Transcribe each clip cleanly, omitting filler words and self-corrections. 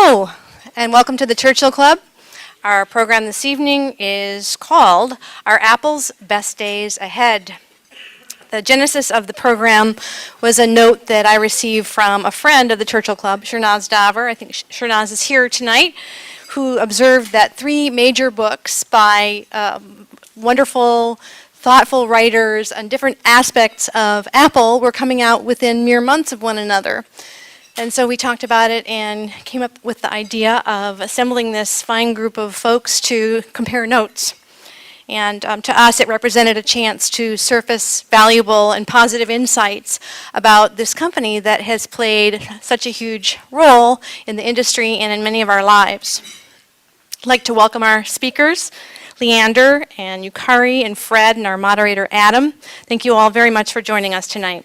Hello, and welcome to the Churchill Club. Our program this evening is called Our Apple's Best Days Ahead. The genesis of the program was a note that I received from a friend of the Churchill Club, Shernaz Daver. I think Shernaz is here tonight, who observed that 3 major books by wonderful, thoughtful writers on different aspects of Apple were coming out within mere months of one another. And so we talked about it and came up with the idea of assembling this fine group of folks to compare notes. And to us, it represented a chance to surface valuable and positive insights about this company that has played such a huge role in the industry and in many of our lives. I'd like to welcome our speakers, Leander and Yukari and Fred, and our moderator, Adam. Thank you all very much for joining us tonight.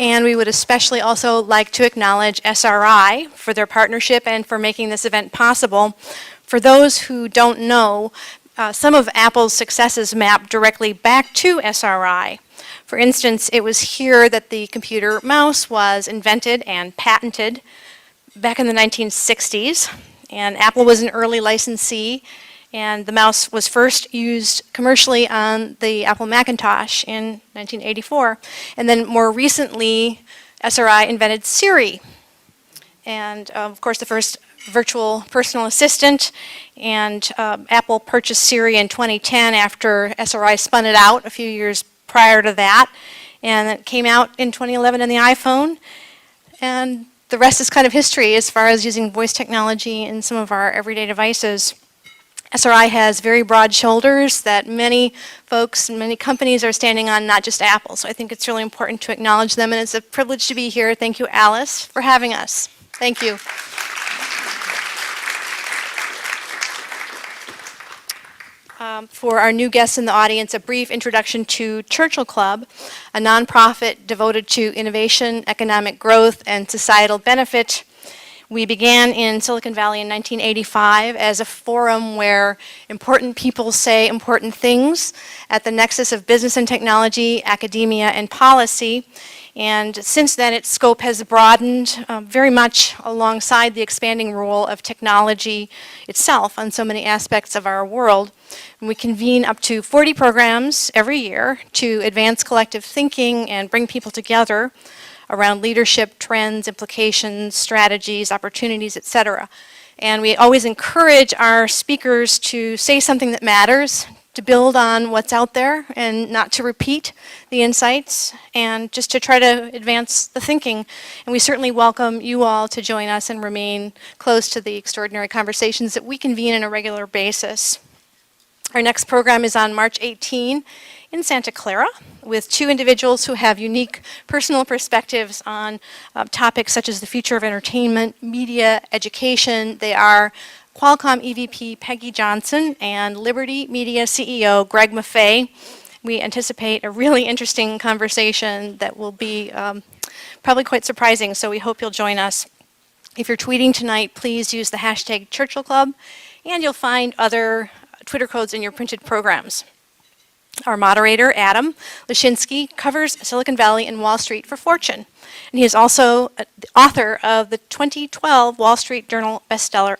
And we would especially also like to acknowledge SRI for their partnership and for making this event possible. For those who don't know, some of Apple's successes map directly back to SRI. For instance, it was here that the computer mouse was invented and patented back in the 1960s. And Apple was an early licensee, and the mouse was first used commercially on the Apple Macintosh in 1984. And then more recently, SRI invented Siri. And of course, the first virtual personal assistant. And Apple purchased Siri in 2010 after SRI spun it out a few years prior to that. And it came out in 2011 in the iPhone. And the rest is kind of history as far as using voice technology in some of our everyday devices. SRI has very broad shoulders that many folks and many companies are standing on, not just Apple. So I think it's really important to acknowledge them, and it's a privilege to be here. Thank you, Alice, for having us. Thank you. For our new guests in the audience, a brief introduction to Churchill Club, a nonprofit devoted to innovation, economic growth, and societal benefit. We began in Silicon Valley in 1985 as a forum where important people say important things at the nexus of business and technology, academia, and policy. And since then, its scope has broadened very much alongside the expanding role of technology itself on so many aspects of our world. And we convene up to 40 programs every year to advance collective thinking and bring people together around leadership, trends, implications, strategies, opportunities, etc. And we always encourage our speakers to say something that matters, to build on what's out there and not to repeat the insights, and just to try to advance the thinking. And we certainly welcome you all to join us and remain close to the extraordinary conversations that we convene on a regular basis. Our next program is on March 18 in Santa Clara with 2 individuals who have unique personal perspectives on topics such as the future of entertainment, media, education. They are Qualcomm EVP Peggy Johnson and Liberty Media CEO Greg Maffei. We anticipate a really interesting conversation that will be probably quite surprising, so we hope you'll join us. If you're tweeting tonight, please use the hashtag Churchill Club, and you'll find other Twitter codes in your printed programs. Our moderator, Adam Lashinsky, covers Silicon Valley and Wall Street for Fortune. And he is also the author of the 2012 Wall Street Journal bestseller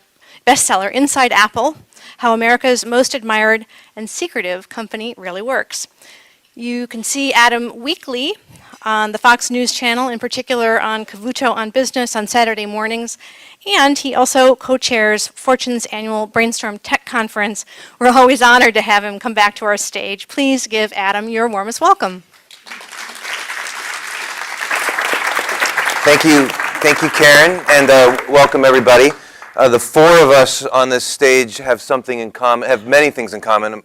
Inside Apple, How America's Most Admired and Secretive Company Really Works. You can see Adam weekly on the Fox News channel, in particular on Cavuto on Business on Saturday mornings. And he also co-chairs Fortune's annual Brainstorm Tech Conference. We're always honored to have him come back to our stage. Please give Adam your warmest welcome. Thank you, Karen, and welcome everybody. The 4 of us on this stage have something in common, have many things in common,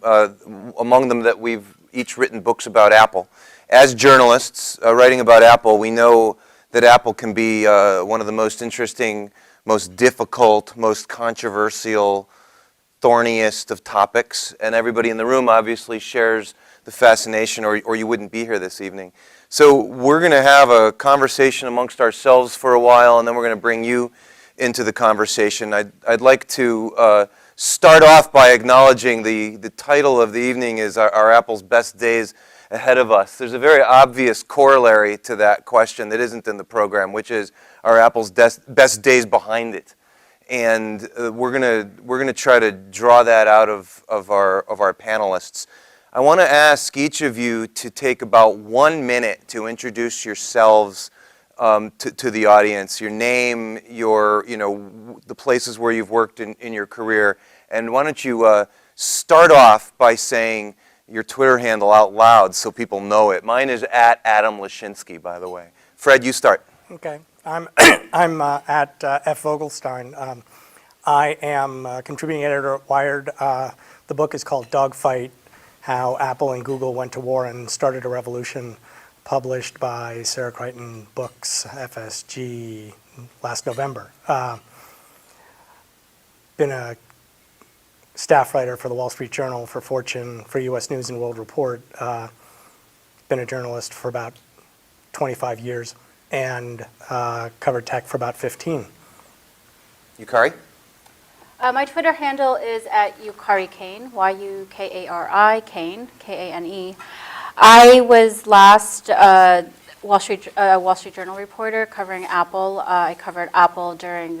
among them that we've each written books about Apple. As journalists writing about Apple, we know that Apple can be one of the most interesting, most difficult, most controversial, thorniest of topics, and everybody in the room obviously shares the fascination, or you wouldn't be here this evening. So we're going to have a conversation amongst ourselves for a while, and then we're going to bring you into the conversation. I'd like to start off by acknowledging the title of the evening is our Apple's Best Days ahead of us. There's a very obvious corollary to that question that isn't in the program, which is, are Apple's best days behind it? And we're gonna try to draw that out of our panelists. I want to ask each of you to take about 1 minute to introduce yourselves to the audience, your name, the places where you've worked in your career, and why don't you start off by saying your Twitter handle out loud so people know it. Mine is at Adam Lashinsky, by the way. Fred, you start. Okay, I'm at F. Vogelstein. I am contributing editor at Wired. The book is called Dogfight: How Apple and Google Went to War and Started a Revolution, published by Sarah Crichton Books, FSG, last November. Been a staff writer for the Wall Street Journal, for Fortune, for U.S. News and World Report. Been a journalist for about 25 years and covered tech for about 15. Yukari? My Twitter handle is at Yukari Kane, Y-U-K-A-R-I, Kane, K-A-N-E. I was last Wall Street Journal reporter covering Apple. I covered Apple during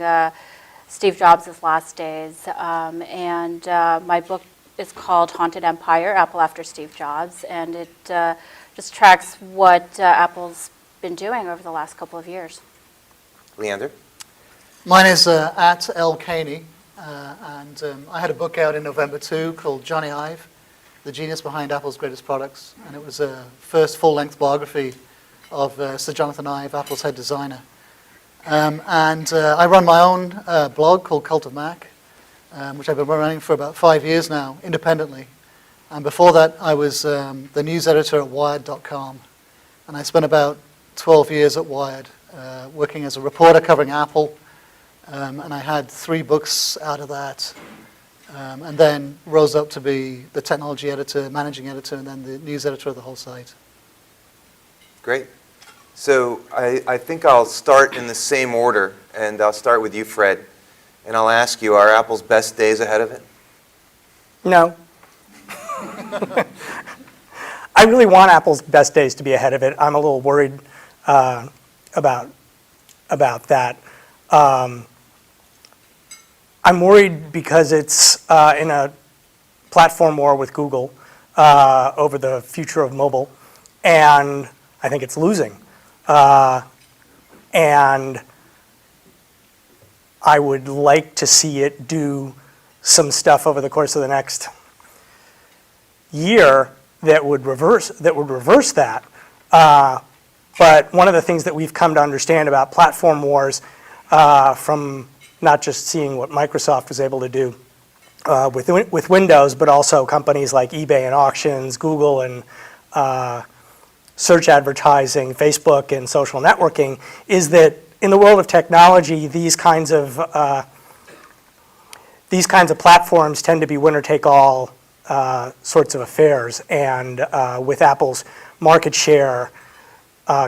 Steve Jobs' last days. And my book is called Haunted Empire, Apple After Steve Jobs. And it just tracks what Apple's been doing over the last couple of years. Leander? Mine is at L. Kahney, and I had a book out in November too called Jony Ive, The Genius Behind Apple's Greatest Products, and it was a first full-length biography of Sir Jonathan Ive, Apple's head designer. And I run my own blog called Cult of Mac, which I've been running for about 5 years now, independently. And before that, I was the news editor at Wired.com, and I spent about 12 years at Wired, working as a reporter covering Apple, and I had 3 books out of that, and then rose up to be the technology editor, managing editor, and then the news editor of the whole site. Great. So I think I'll start in the same order, and I'll start with you, Fred, and I'll ask you, are Apple's best days ahead of it? No. I really want Apple's best days to be ahead of it. I'm a little worried about that. I'm worried because it's in a platform war with Google over the future of mobile, and I think it's losing. And I would like to see it do some stuff over the course of the next year that would reverse that. But one of the things that we've come to understand about platform wars, from not just seeing what Microsoft was able to do with Windows, but also companies like eBay and auctions, Google and search advertising, Facebook and social networking, is that in the world of technology, these kinds of platforms tend to be winner-take-all sorts of affairs. And with Apple's market share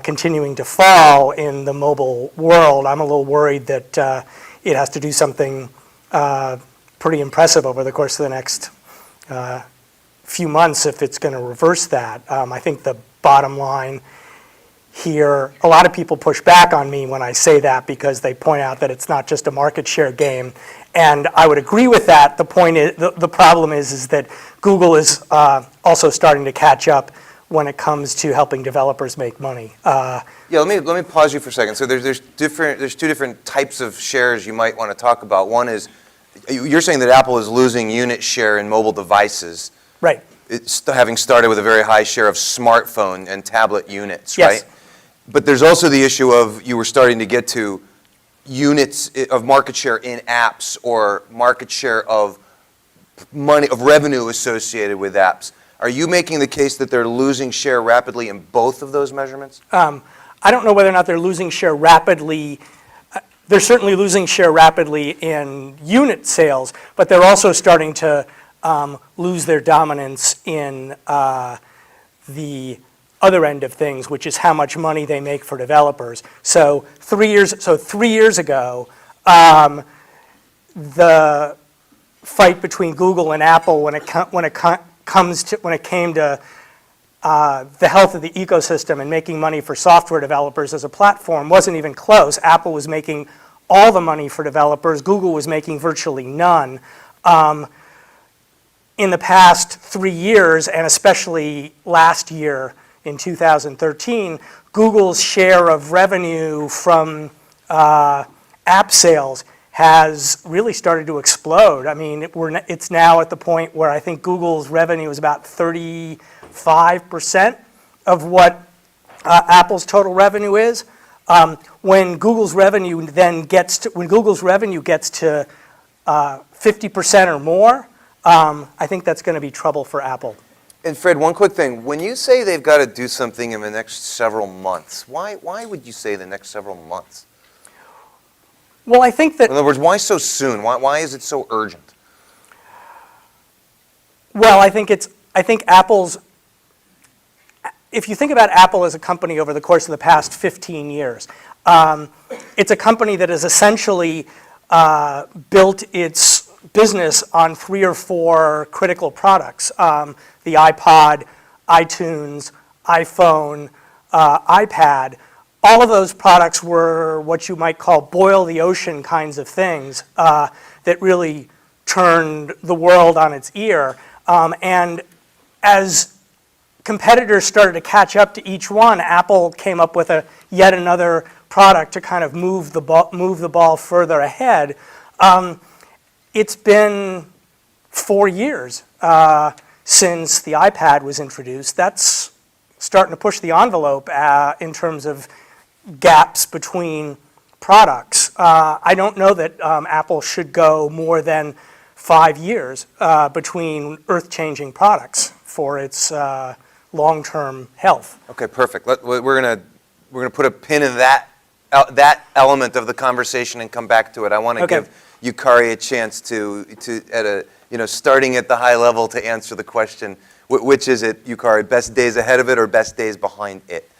continuing to fall in the mobile world, I'm a little worried that it has to do something pretty impressive over the course of the next few months if it's going to reverse that. I think the bottom line here, a lot of people push back on me when I say that because they point out that it's not just a market share game. And I would agree with that. The point is, the problem is that Google is also starting to catch up when it comes to helping developers make money. Yeah, let me pause you for a second. So there's 2 different types of shares you might want to talk about. One is, you're saying that Apple is losing unit share in mobile devices. Right. It's having started with a very high share of smartphone and tablet units, Yes. right? But there's also the issue of, you were starting to get to units of market share in apps or market share of money, of revenue associated with apps. Are you making the case that they're losing share rapidly in both of those measurements? I don't know whether or not they're losing share rapidly. They're certainly losing share rapidly in unit sales, but they're also starting to lose their dominance in the other end of things, which is how much money they make for developers. So 3 years ago, the fight between Google and Apple when it came to the health of the ecosystem and making money for software developers as a platform wasn't even close. Apple was making all the money for developers. Google was making virtually none. In the past 3 years, and especially last year in 2013, Google's share of revenue from app sales has really started to explode. I mean, it's now at the point where I think Google's revenue is about 35% of what Apple's total revenue is. When Google's revenue gets to 50% or more, I think that's going to be trouble for Apple. And Fred, one quick thing. When you say they've got to do something in the next several months, why would you say the next several months? Well, I think that... In other words, why so soon? Why is it so urgent? Well, I think Apple's... If you think about Apple as a company over the course of the past 15 years, it's a company that has essentially built its business on 3 or 4 critical products. The iPod, iTunes, iPhone, iPad. All of those products were what you might call boil the ocean kinds of things that really turned the world on its ear. And as competitors started to catch up to each one, Apple came up with yet another product to kind of move the ball further ahead. It's been 4 years since the iPad was introduced. That's starting to push the envelope in terms of gaps between products. I don't know that Apple should go more than 5 years between earth-changing products for its long-term health. Okay, perfect. We're gonna put a pin in that element of the conversation and come back to it. I want to give Yukari a chance to starting at the high level to answer the question. Which is it, Yukari? Best days ahead of it or best days behind it?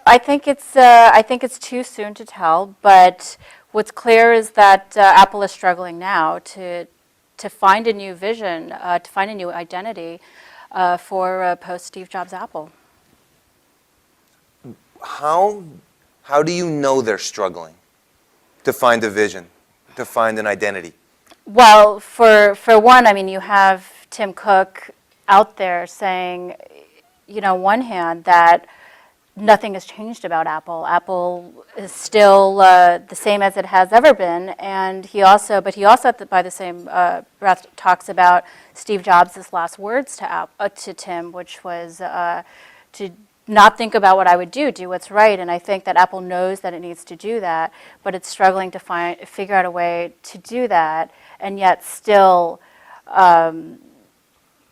I think it's too soon to tell, but what's clear is that Apple is struggling now to find a new vision, to find a new identity for post-Steve Jobs Apple. How do you know they're struggling to find a vision, to find an identity? Well, for one, I mean, you have Tim Cook out there saying, on one hand, that nothing has changed about Apple. Apple is still the same as it has ever been, and he also, by the same breath, talks about Steve Jobs' last words to Tim, which was to not think about what I would do what's right. And I think that Apple knows that it needs to do that, but it's struggling to figure out a way to do that, and yet still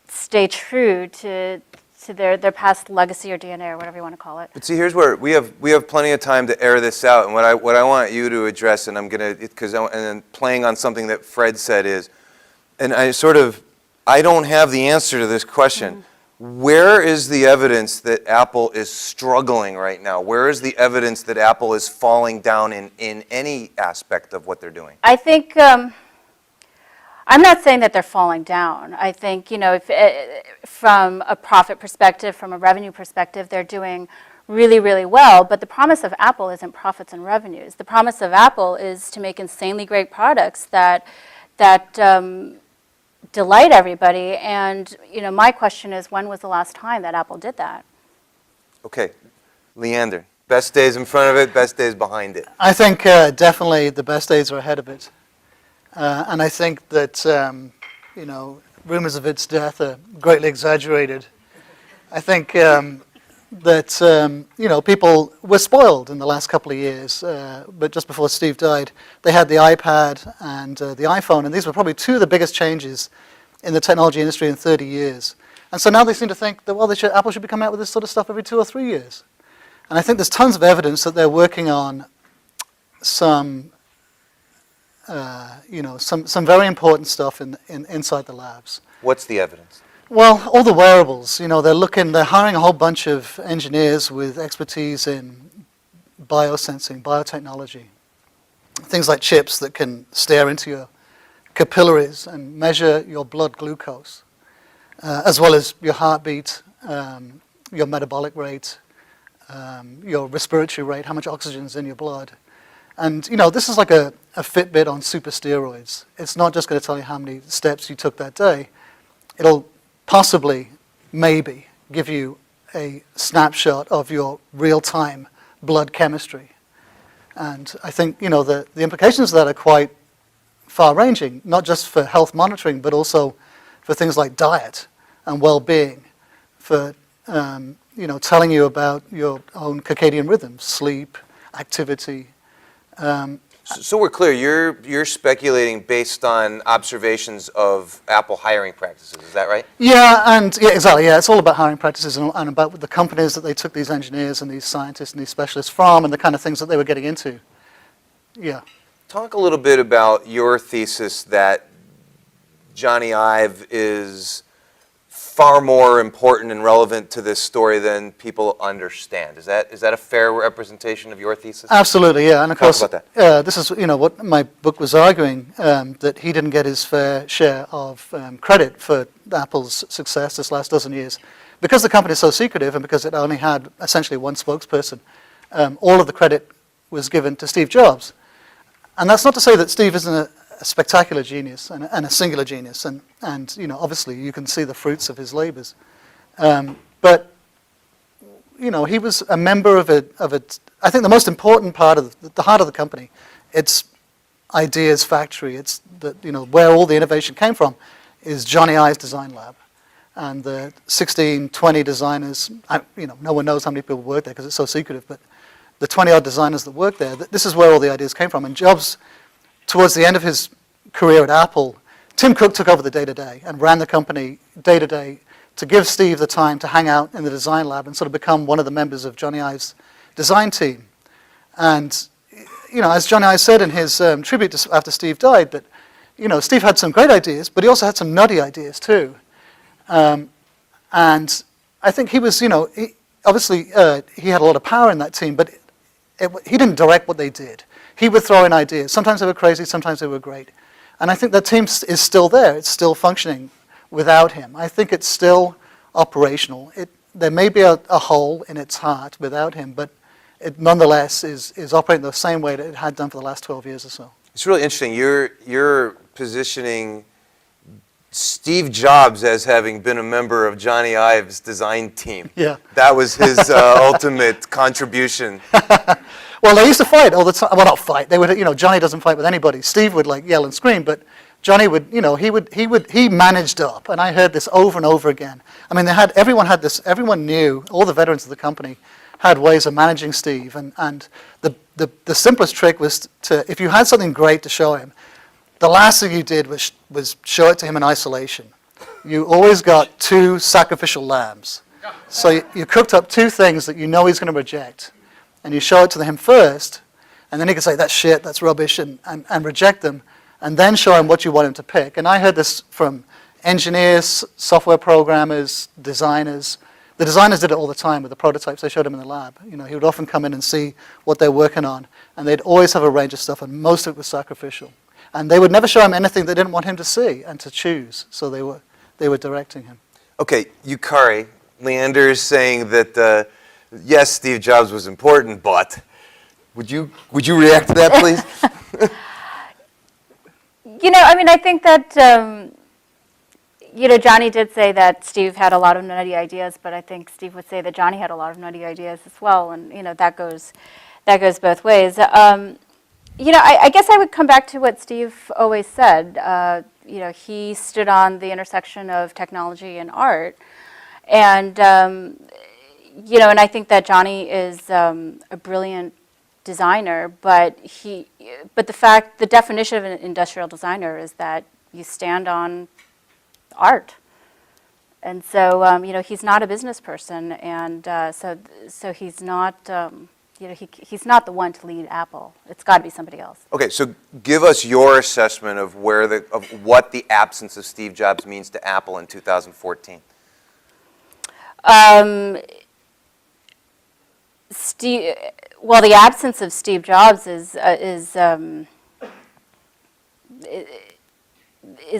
stay true to their past legacy or DNA or whatever you want to call it. But see, here's where we have plenty of time to air this out, and what I want you to address, and then playing on something that Fred said is, and I don't have the answer to this question. Mm-hmm. Where is the evidence that Apple is struggling right now? Where is the evidence that Apple is falling down in any aspect of what they're doing? I think, I'm not saying that they're falling down. I think, if from a profit perspective, from a revenue perspective, they're doing really, really well. But the promise of Apple isn't profits and revenues. The promise of Apple is to make insanely great products that delight everybody. And my question is, when was the last time that Apple did that? Okay, Leander, best days in front of it, best days behind it. I think definitely the best days are ahead of it. And I think that, rumors of its death are greatly exaggerated. I think that, people were spoiled in the last couple of years. But just before Steve died, they had the iPad and the iPhone, and these were probably 2 of the biggest changes in the technology industry in 30 years. And so now they seem to think that, Apple should be coming out with this sort of stuff every 2 or 3 years. And I think there's tons of evidence that they're working on some very important stuff inside the labs. What's the evidence? Well, all the wearables, they're hiring a whole bunch of engineers with expertise in biosensing, biotechnology. Things like chips that can stare into your capillaries and measure your blood glucose, as well as your heartbeat, your metabolic rate, your respiratory rate, how much oxygen is in your blood. And, this is like a Fitbit on super steroids. It's not just going to tell you how many steps you took that day. It'll possibly, maybe, give you a snapshot of your real-time blood chemistry. And I think, the implications of that are quite far-ranging, not just for health monitoring, but also for things like diet and well-being, for, telling you about your own circadian rhythms, sleep, activity. So we're clear, you're speculating based on observations of Apple hiring practices, is that right? Yeah, exactly. Yeah, it's all about hiring practices and about the companies that they took these engineers and these scientists and these specialists from, and the kind of things that they were getting into. Yeah. Talk a little bit about your thesis that Jony Ive is far more important and relevant to this story than people understand. Is that a fair representation of your thesis? Absolutely, yeah. And of course, about that. this is what my book was arguing, that he didn't get his fair share of credit for Apple's success this last dozen years. Because the company is so secretive and because it only had essentially one spokesperson, all of the credit was given to Steve Jobs. And that's not to say that Steve isn't a spectacular genius and a singular genius, and obviously you can see the fruits of his labors. But he was a member of a. I think the most important part of the heart of the company, its ideas factory, it's where all the innovation came from, is Jony Ive's design lab, and the 16, 20 designers. No one knows how many people work there because it's so secretive, but the 20-odd designers that work there, this is where all the ideas came from. And Jobs, towards the end of his career at Apple, Tim Cook took over the day-to-day and ran the company day-to-day to give Steve the time to hang out in the design lab and sort of become one of the members of Jony Ive's design team. And, as Jony Ive said in his tribute after Steve died, that, Steve had some great ideas, but he also had some nutty ideas too. And I think he was, obviously he had a lot of power in that team, but he didn't direct what they did. He would throw in ideas. Sometimes they were crazy, sometimes they were great. And I think that team is still there. It's still functioning without him. I think it's still operational. There may be a hole in its heart without him, but it nonetheless is operating the same way that it had done for the last 12 years or so. It's really interesting. You're positioning Steve Jobs as having been a member of Jony Ive's design team. Yeah. That was his ultimate contribution. Well, they used to fight all the time. Well, not fight. They would, Jony doesn't fight with anybody. Steve would yell and scream, but Jony would, he managed up, and I heard this over and over again. I mean, everyone knew, all the veterans of the company had ways of managing Steve, and the simplest trick was if you had something great to show him, the last thing you did was show it to him in isolation. You always got 2 sacrificial lambs. So you cooked up 2 things that you know he's going to reject, and you show it to him first, and then he can say, that's shit, that's rubbish, and reject them, and then show him what you want him to pick. And I heard this from engineers, software programmers, designers. The designers did it all the time with the prototypes they showed him in the lab. He would often come in and see what they're working on, and they'd always have a range of stuff, and most of it was sacrificial. And they would never show him anything they didn't want him to see and to choose, so they were directing him. Okay, Yukari, Leander is saying that, yes, Steve Jobs was important, but would you react to that, please? I think that, Jony did say that Steve had a lot of nutty ideas, but I think Steve would say that Jony had a lot of nutty ideas as well, and, that goes both ways. I guess I would come back to what Steve always said. He stood on the intersection of technology and art, and and I think that Jony is a brilliant designer, but the definition of an industrial designer is that you stand on art, and so he's not a business person, and so he's not. He's not the one to lead Apple. It's got to be somebody else. Okay, so give us your assessment of what the absence of Steve Jobs means to Apple in 2014. The absence of Steve Jobs is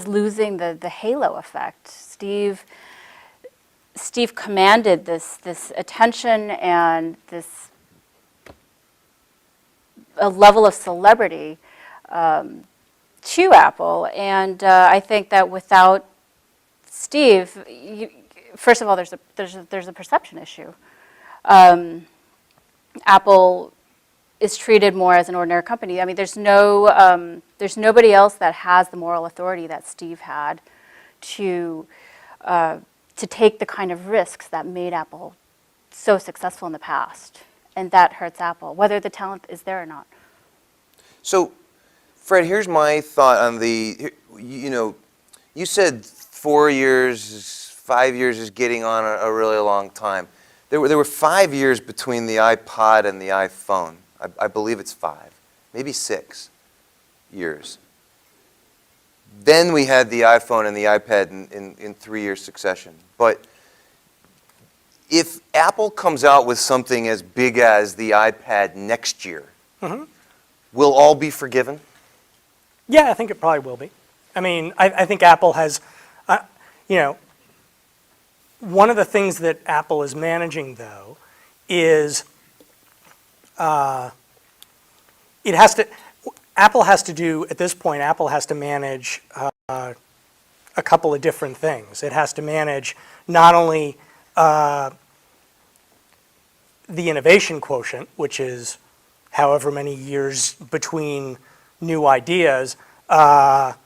losing the halo effect. Steve Steve commanded this attention and this a level of celebrity to Apple, and I think that without Steve, first of all, there's a perception issue. Apple is treated more as an ordinary company. I mean, there's nobody else that has the moral authority that Steve had to take the kind of risks that made Apple so successful in the past, and that hurts Apple, whether the talent is there or not. So, Fred, here's my thought on you said 4 years, 5 years is getting on a really long time. There were 5 years between the iPod and the iPhone. I believe it's 5, maybe 6 years. Then we had the iPhone and the iPad in 3-year succession. But if Apple comes out with something as big as the iPad next year, will all be forgiven? Yeah, I think it probably will be. I mean, I think Apple has, one of the things that Apple is managing, though, is Apple has to do, at this point, Apple has to manage a couple of different things. It has to manage not only the innovation quotient, which is however many years between new ideas, Apple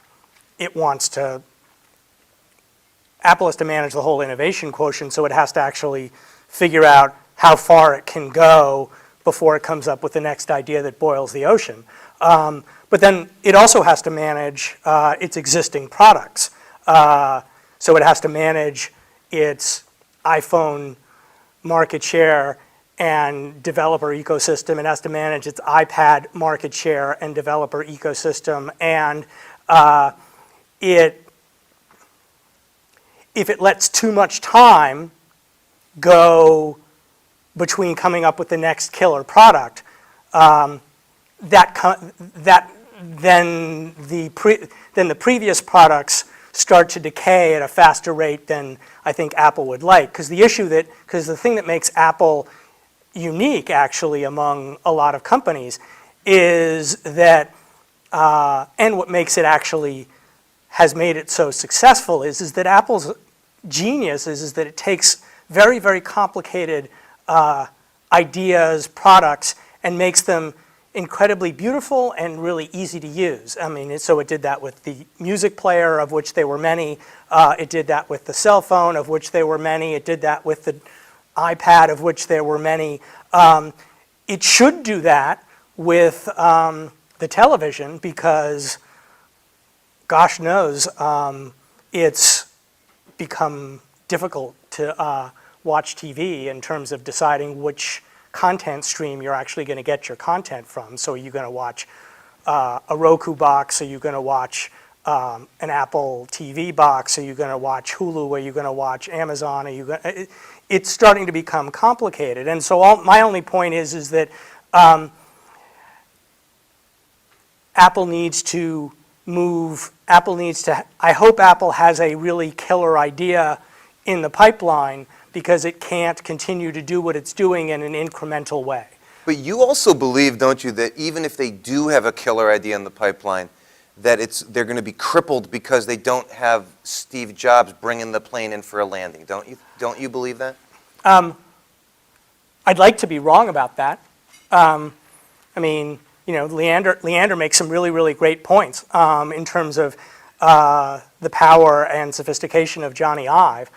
has to manage the whole innovation quotient, so it has to actually figure out how far it can go before it comes up with the next idea that boils the ocean. But then it also has to manage its existing products. So it has to manage its iPhone market share and developer ecosystem. It has to manage its iPad market share and developer ecosystem. And if it lets too much time go between coming up with the next killer product, then the previous products start to decay at a faster rate than I think Apple would like. Because the thing that makes Apple unique, actually, among a lot of companies is that, and what makes it actually has made it so successful is that Apple's genius is that it takes very, very complicated ideas, products, and makes them incredibly beautiful and really easy to use. I mean, so it did that with the music player, of which there were many. It did that with the cell phone, of which there were many. It did that with the iPad, of which there were many. It should do that with the television because, gosh knows, it's become difficult to watch TV in terms of deciding which content stream you're actually going to get your content from. So are you going to watch a Roku box? Are you going to watch an Apple TV box? Are you going to watch Hulu? Are you going to watch Amazon? It's starting to become complicated. And so my only point is that Apple needs to move. I hope Apple has a really killer idea in the pipeline because it can't continue to do what it's doing in an incremental way. But you also believe, don't you, that even if they do have a killer idea in the pipeline, that they're going to be crippled because they don't have Steve Jobs bringing the plane in for a landing. Don't you believe that? I'd like to be wrong about that. I mean, Leander makes some really, really great points in terms of the power and sophistication of Jony Ive.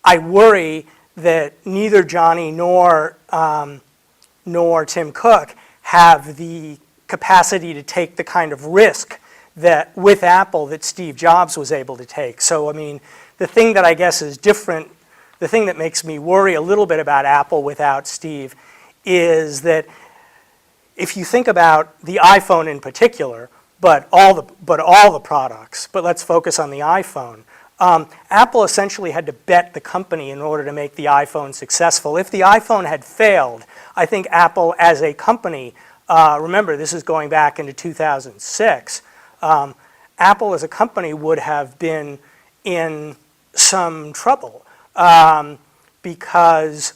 I worry that neither Jony nor Tim Cook have the capacity to take the kind of risk that with Apple that Steve Jobs was able to take. So, I mean, the thing that I guess is different, the thing that makes me worry a little bit about Apple without Steve is that if you think about the iPhone in particular, but all the products, but let's focus on the iPhone. Apple essentially had to bet the company in order to make the iPhone successful. If the iPhone had failed, I think Apple as a company, remember this is going back into 2006, Apple as a company would have been in some trouble because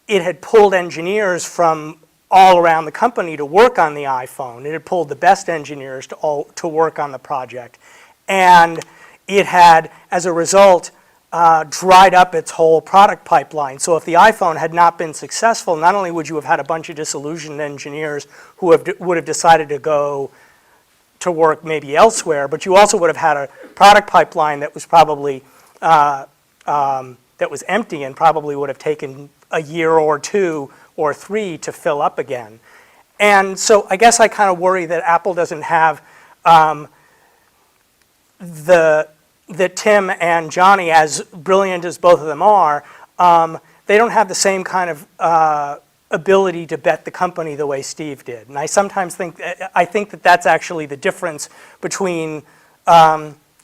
it had pulled engineers from all around the company to work on the iPhone. It had pulled the best engineers to work on the project. And it had, as a result, dried up its whole product pipeline. So if the iPhone had not been successful, not only would you have had a bunch of disillusioned engineers who would have decided to go to work maybe elsewhere, but you also would have had a product pipeline that was probably that was empty and probably would have taken a year or 2 or 3 to fill up again. And so I guess I kind of worry that Apple doesn't have that Tim and Jony, as brilliant as both of them are, they don't have the same kind of ability to bet the company the way Steve did. And I sometimes think that that's actually the difference between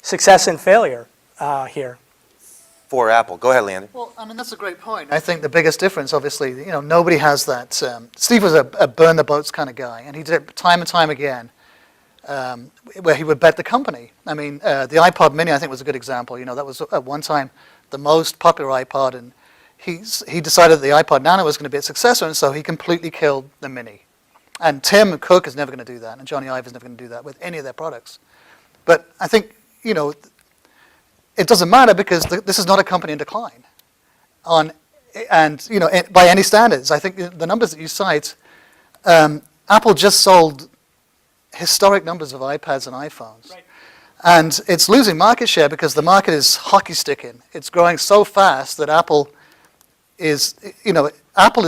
success and failure here. For Apple. Go ahead, Leander. Well, I mean, that's a great point. I think the biggest difference, obviously, nobody has that. Steve was a burn the boats kind of guy, and he did it time and time again, where he would bet the company. I mean, the iPod Mini, I think, was a good example. That was at one time the most popular iPod, and he decided that the iPod Nano was going to be a successor, and so he completely killed the Mini. And Tim Cook is never going to do that, and Jony Ive is never going to do that with any of their products. But I think, it doesn't matter because this is not a company in decline. By any standards, I think the numbers that you cite, Apple just sold historic numbers of iPads and iPhones. Right. And it's losing market share because the market is hockey sticking. It's growing so fast that Apple is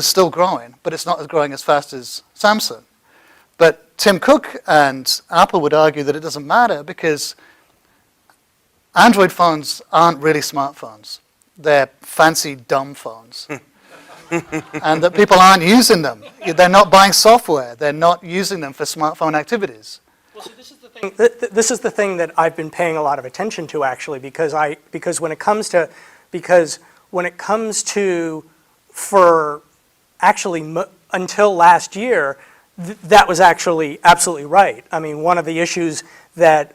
still growing, but it's not growing as fast as Samsung. But Tim Cook and Apple would argue that it doesn't matter because Android phones aren't really smartphones. They're fancy, dumb phones. And that people aren't using them. They're not buying software. They're not using them for smartphone activities. Well, so this is the thing. This is the thing that I've been paying a lot of attention to, actually, because when it comes to for actually until last year, that was actually absolutely right. I mean, one of the issues that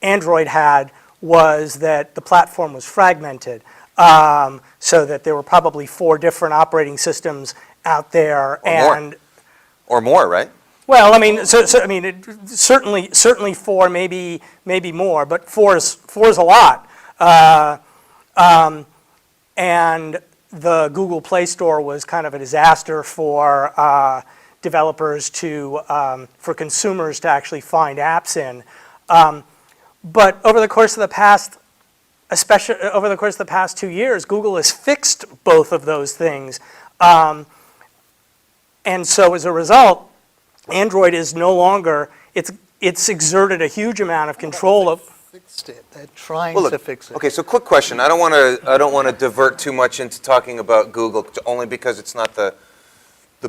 Android had was that the platform was fragmented, so that there were probably 4 different operating systems out there, or more, right? Well, I mean, certainly 4, maybe more, but 4 is a lot. And the Google Play Store was kind of a disaster for developers for consumers to actually find apps in. But over the course of the past, especially over the course of the past 2 years, Google has fixed both of those things. And so as a result, Android is no longer, it's exerted a huge amount of control of. Fixed it. They're trying to fix it. Okay, so quick question. I don't want to divert too much into talking about Google, only because it's not the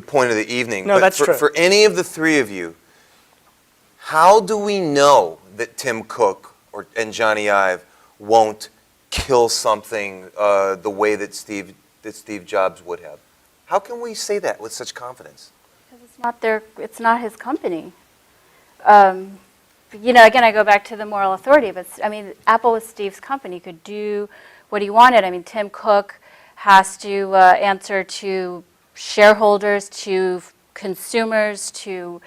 point of the evening. No, but that's true. For any of the 3 of you, how do we know that Tim Cook and Jony Ive won't kill something the way that Steve Jobs would have? How can we say that with such confidence? Because it's not his company. Again, I go back to the moral authority, but Apple was Steve's company. He could do what he wanted. I mean, Tim Cook has to answer to shareholders, to consumers, to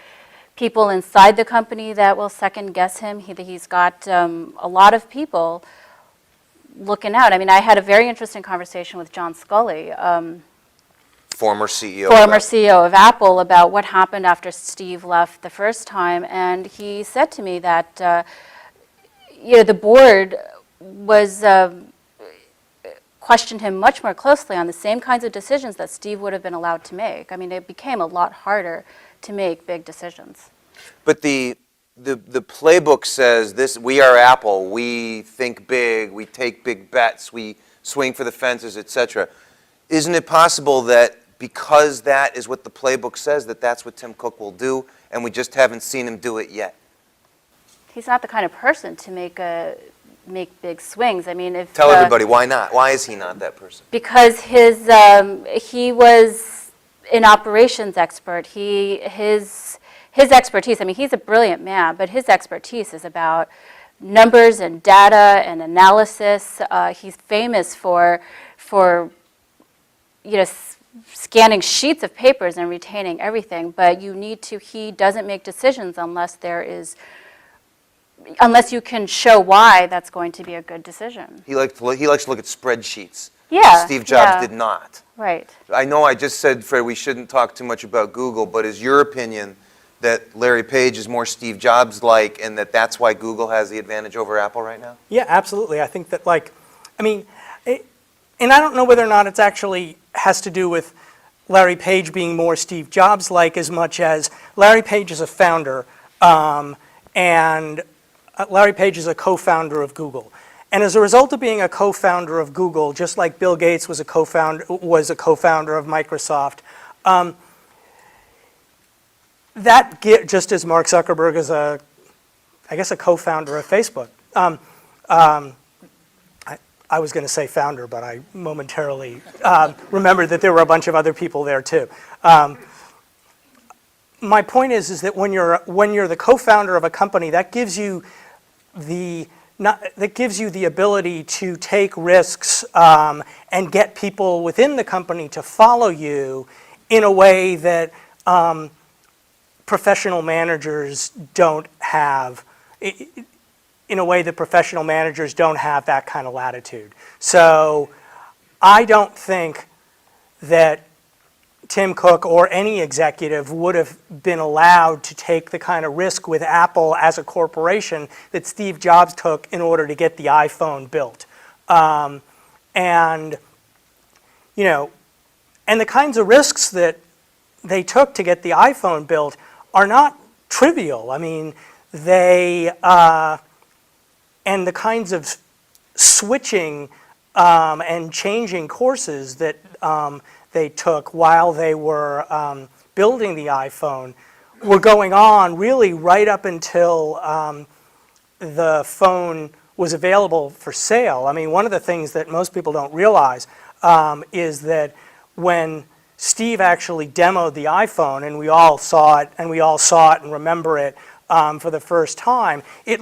people inside the company that will second guess him. He's got a lot of people looking out. I mean, I had a very interesting conversation with John Sculley, Former CEO of Apple, about what happened after Steve left the first time, and he said to me that the board was questioned him much more closely on the same kinds of decisions that Steve would have been allowed to make. I mean, it became a lot harder to make big decisions. But the playbook says this: we are Apple. We think big. We take big bets. We swing for the fences, etc. Isn't it possible that because that is what the playbook says, that's what Tim Cook will do, and we just haven't seen him do it yet? He's not the kind of person to make big swings. I mean, Tell everybody why not. Why is he not that person? Because he was an operations expert. His expertise. I mean, he's a brilliant man, but his expertise is about numbers and data and analysis. He's famous for scanning sheets of papers and retaining everything, but he doesn't make decisions unless you can show why that's going to be a good decision. He likes to look at spreadsheets. Yeah. Steve Jobs yeah. did not. Right. I know I just said, Fred, we shouldn't talk too much about Google, but is your opinion that Larry Page is more Steve Jobs-like and that's why Google has the advantage over Apple right now? Yeah, absolutely. I think that, and I don't know whether or not it's actually has to do with Larry Page being more Steve Jobs-like as much as Larry Page is a founder, and Larry Page is a co-founder of Google. And as a result of being a co-founder of Google, just like Bill Gates was a co-founder of Microsoft, just as Mark Zuckerberg is a co-founder of Facebook. I was going to say founder, but I momentarily remembered that there were a bunch of other people there too. My point is that when you're the co-founder of a company, that gives you the ability to take risks and get people within the company to follow you in a way that professional managers don't have. In a way that professional managers don't have that kind of latitude. So I don't think that Tim Cook or any executive would have been allowed to take the kind of risk with Apple as a corporation that Steve Jobs took in order to get the iPhone built. And the kinds of risks that they took to get the iPhone built are not trivial. I mean, and the kinds of switching and changing courses that they took while they were building the iPhone were going on really right up until the phone was available for sale. I mean, one of the things that most people don't realize is that when Steve actually demoed the iPhone, and we all saw it and remember it, for the first time, he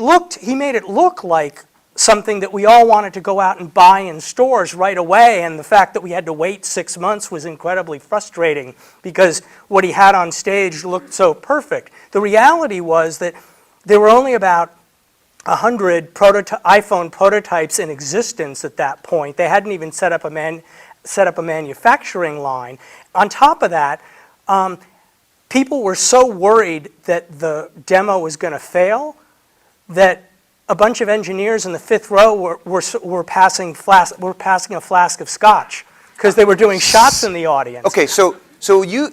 made it look like something that we all wanted to go out and buy in stores right away, and the fact that we had to wait 6 months was incredibly frustrating because what he had on stage looked so perfect. The reality was that there were only about 100 iPhone prototypes in existence at that point. They hadn't even set up a manufacturing line. On top of that, people were so worried that the demo was going to fail that a bunch of engineers in the fifth row were passing a flask of scotch because they were doing shots in the audience. Okay, so you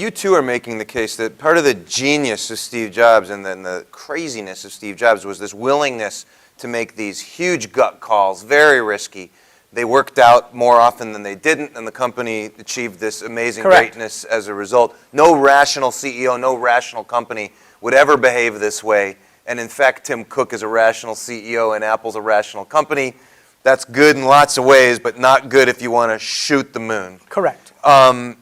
two are making the case that part of the genius of Steve Jobs and then the craziness of Steve Jobs was this willingness to make these huge gut calls, very risky. They worked out more often than they didn't, and the company achieved this amazing greatness as a result. No rational CEO, no rational company would ever behave this way. And in fact, Tim Cook is a rational CEO and Apple's a rational company. That's good in lots of ways, but not good if you want to shoot the moon. Correct. One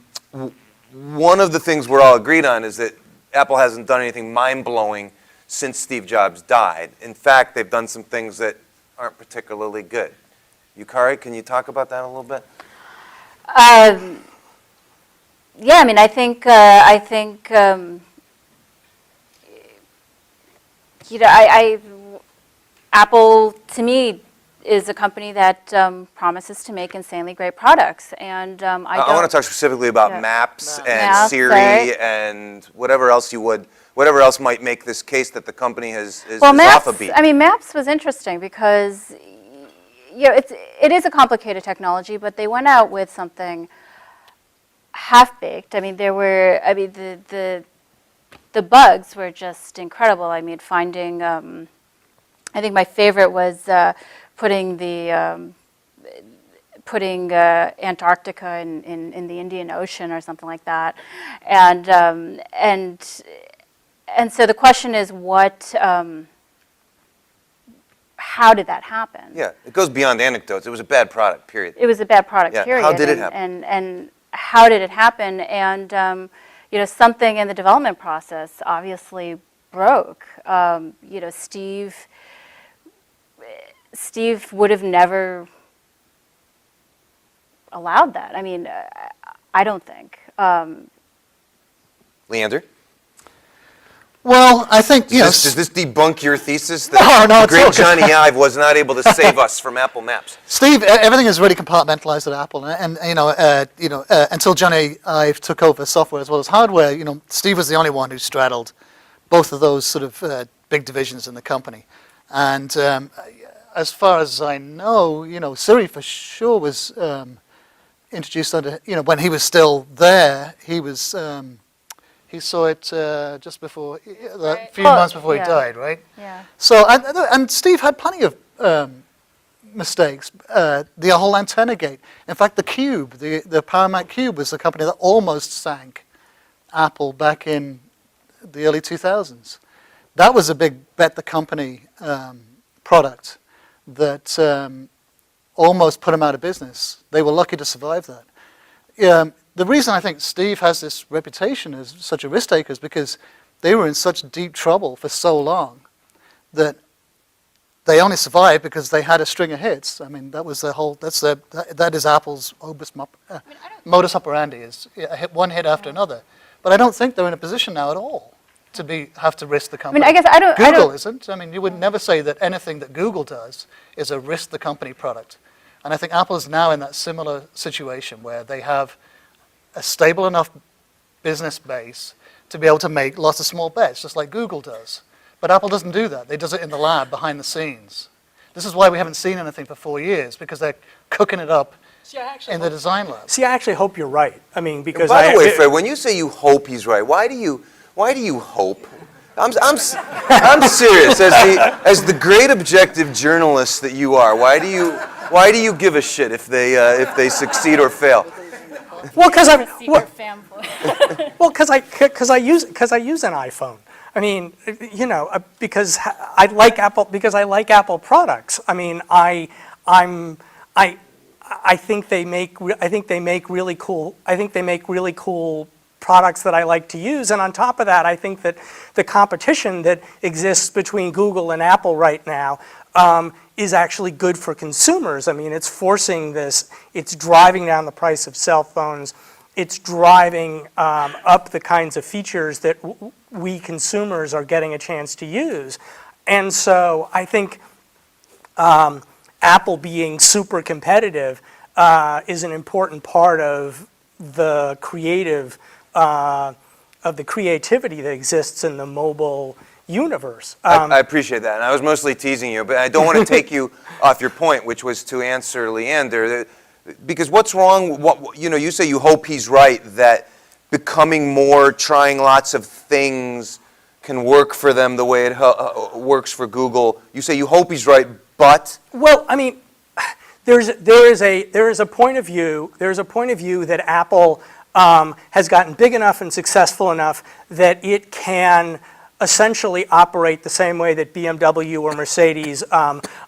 of the things we're all agreed on is that Apple hasn't done anything mind-blowing since Steve Jobs died. In fact, they've done some things that aren't particularly good. Yukari, can you talk about that a little bit? Yeah, I mean, I think Apple, to me, is a company that promises to make insanely great products, and I want to talk specifically about Maps and Maps, Siri sorry. and whatever else might make this case that the company is Maps, off a beat. I mean, Maps was interesting because it is a complicated technology, but they went out with something half-baked. I mean, the bugs were just incredible. I mean, finding, I think my favorite was putting Antarctica in the Indian Ocean or something like that, and so the question is how did that happen? Yeah, it goes beyond anecdotes. It was a bad product, period. It was a bad product, Yeah. period. How did it happen? And how did it happen? And something in the development process obviously broke. Steve Steve would have never allowed that. I mean, I don't think. Leander? Well, I think, Does this debunk your thesis No, that no, the it's great all good. Jony Ive was not able to save us from Apple Maps? Steve, everything is really compartmentalized at Apple, and until Jony Ive took over software as well as hardware, Steve was the only one who straddled both of those sort of big divisions in the company. And as far as I know, Siri for sure was introduced under, when he was still there, he saw it just before, a few months before he died, right? Yeah. So, and Steve had plenty of mistakes. The whole antenna gate. In fact, the Cube, the Paramount Cube, was the company that almost sank Apple back in the early 2000s. That was a big bet the company product that almost put them out of business. They were lucky to survive that. The reason I think Steve has this reputation as such a risk taker is because they were in such deep trouble for so long that they only survived because they had a string of hits. I mean, that was the whole. That is Apple's modus operandi, is one hit after another. But I don't think they're in a position now at all to have to risk the company. I guess I don't. Google isn't. I mean, you would never say that anything that Google does is a risk the company product. And I think Apple is now in that similar situation where they have a stable enough business base to be able to make lots of small bets, just like Google does. But Apple doesn't do that. They does it in the lab, behind the scenes. This is why we haven't seen anything for 4 years, because they're cooking it up in the design lab. See, I actually hope you're right. I mean, because By the way, Fred, when you say you hope he's right, why do you hope? I'm serious. As the great objective journalist that you are, why do you give a shit if they succeed or fail? Well, because I use an iPhone. I mean, because I like Apple products. I mean, I think they make really cool products that I like to use. And on top of that, I think that the competition that exists between Google and Apple right now is actually good for consumers. I mean, it's forcing this, it's driving down the price of cell phones, it's driving up the kinds of features that we consumers are getting a chance to use. And so I think Apple being super competitive is an important part of the creativity that exists in the mobile universe. I appreciate that, and I was mostly teasing you, but I don't want to take you off your point, which was to answer Leander. Because what's wrong? You say you hope he's right that becoming more, trying lots of things can work for them the way it works for Google. You say you hope he's right, but well, I mean, there is a point of view that Apple has gotten big enough and successful enough that it can essentially operate the same way that BMW or Mercedes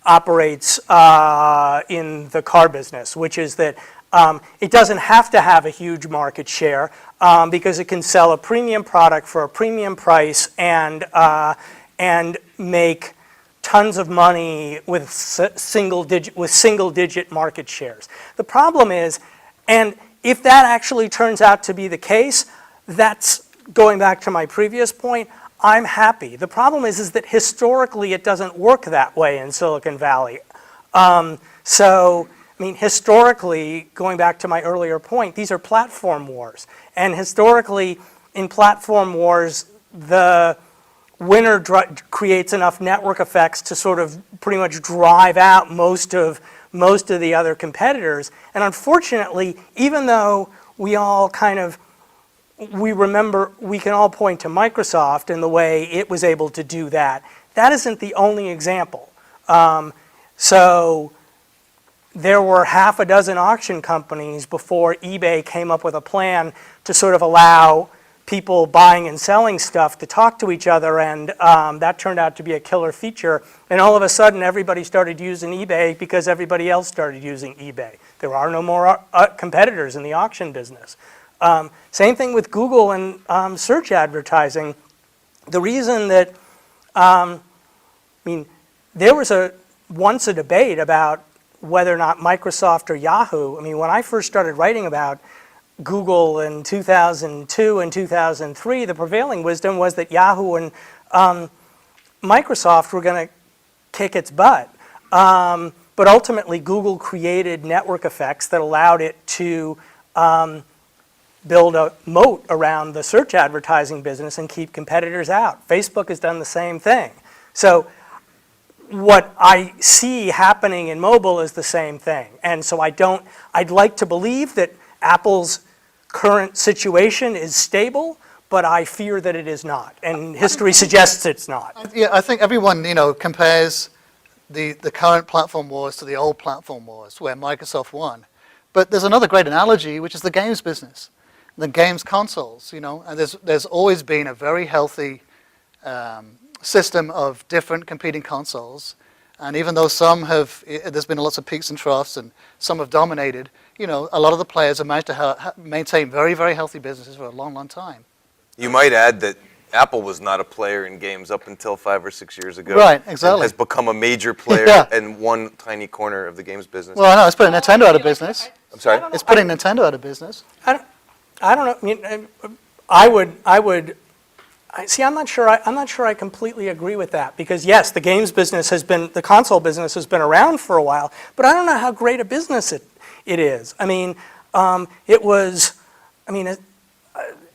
operates in the car business, which is that it doesn't have to have a huge market share because it can sell a premium product for a premium price and make tons of money with single digit market shares. The problem is, and if that actually turns out to be the case, that's going back to my previous point, I'm happy. The problem is that historically it doesn't work that way in Silicon Valley. So, I mean, historically, going back to my earlier point, these are platform wars. And historically, in platform wars, the winner creates enough network effects to sort of pretty much drive out most of the other competitors. And unfortunately, even though we all kind of we can all point to Microsoft and the way it was able to do that. That isn't the only example. So there were half a dozen auction companies before eBay came up with a plan to sort of allow people buying and selling stuff to talk to each other, and that turned out to be a killer feature. And all of a sudden, everybody started using eBay because everybody else started using eBay. There are no more competitors in the auction business. Same thing with Google and search advertising. The reason that, there was a once a debate about whether or not Microsoft or Yahoo, I mean, when I first started writing about Google in 2002 and 2003, the prevailing wisdom was that Yahoo and Microsoft were going to kick its butt. But ultimately, Google created network effects that allowed it to build a moat around the search advertising business and keep competitors out. Facebook has done the same thing. So what I see happening in mobile is the same thing. And so I'd like to believe that Apple's current situation is stable, but I fear that it is not. And history suggests it's not. Yeah, I think everyone, compares the current platform wars to the old platform wars where Microsoft won. But there's another great analogy, which is the games business, the games consoles, and there's always been a very healthy system of different competing consoles. And even though there's been lots of peaks and troughs and some have dominated, a lot of the players have managed to maintain very, very healthy businesses for a long, long time. You might add that Apple was not a player in games up until 5 or 6 years ago. Right, exactly. And has become a major player Yeah. in one tiny corner of the games business. Well, I know, it's putting Nintendo out of business. I'm sorry? It's putting Nintendo out of business. I don't know. I mean, I'm not sure I completely agree with that, because yes, the console business has been around for a while, but I don't know how great a business it is. I mean,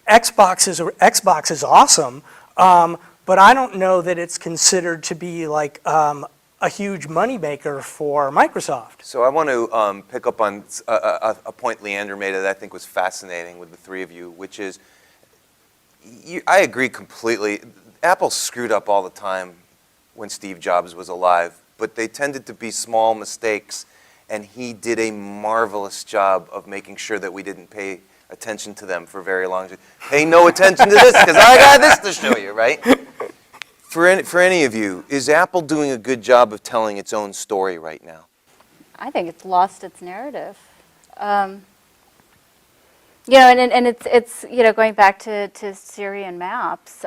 Xbox is awesome, but I don't know that it's considered to be like a huge moneymaker for Microsoft. So I want to pick up on a point Leander made that I think was fascinating with the three of you, which is, I agree completely. Apple screwed up all the time when Steve Jobs was alive, but they tended to be small mistakes, and he did a marvelous job of making sure that we didn't pay attention to them for very long. Pay no attention to this, because I got this to show you, right? For any of you, is Apple doing a good job of telling its own story right now? I think it's lost its narrative. And it's going back to Siri and Maps.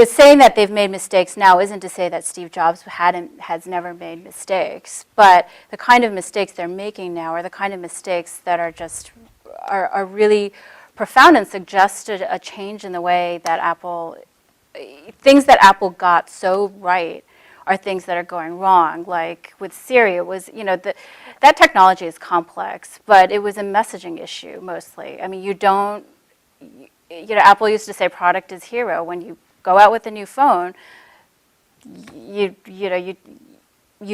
Saying that they've made mistakes now isn't to say that Steve Jobs has never made mistakes, but the kind of mistakes they're making now are the kind of mistakes that are really profound and suggest a change in the way that things that Apple got so right are things that are going wrong. Like with Siri, it was, that technology is complex, but it was a messaging issue mostly. I mean, Apple used to say product is hero. When you go out with a new phone, you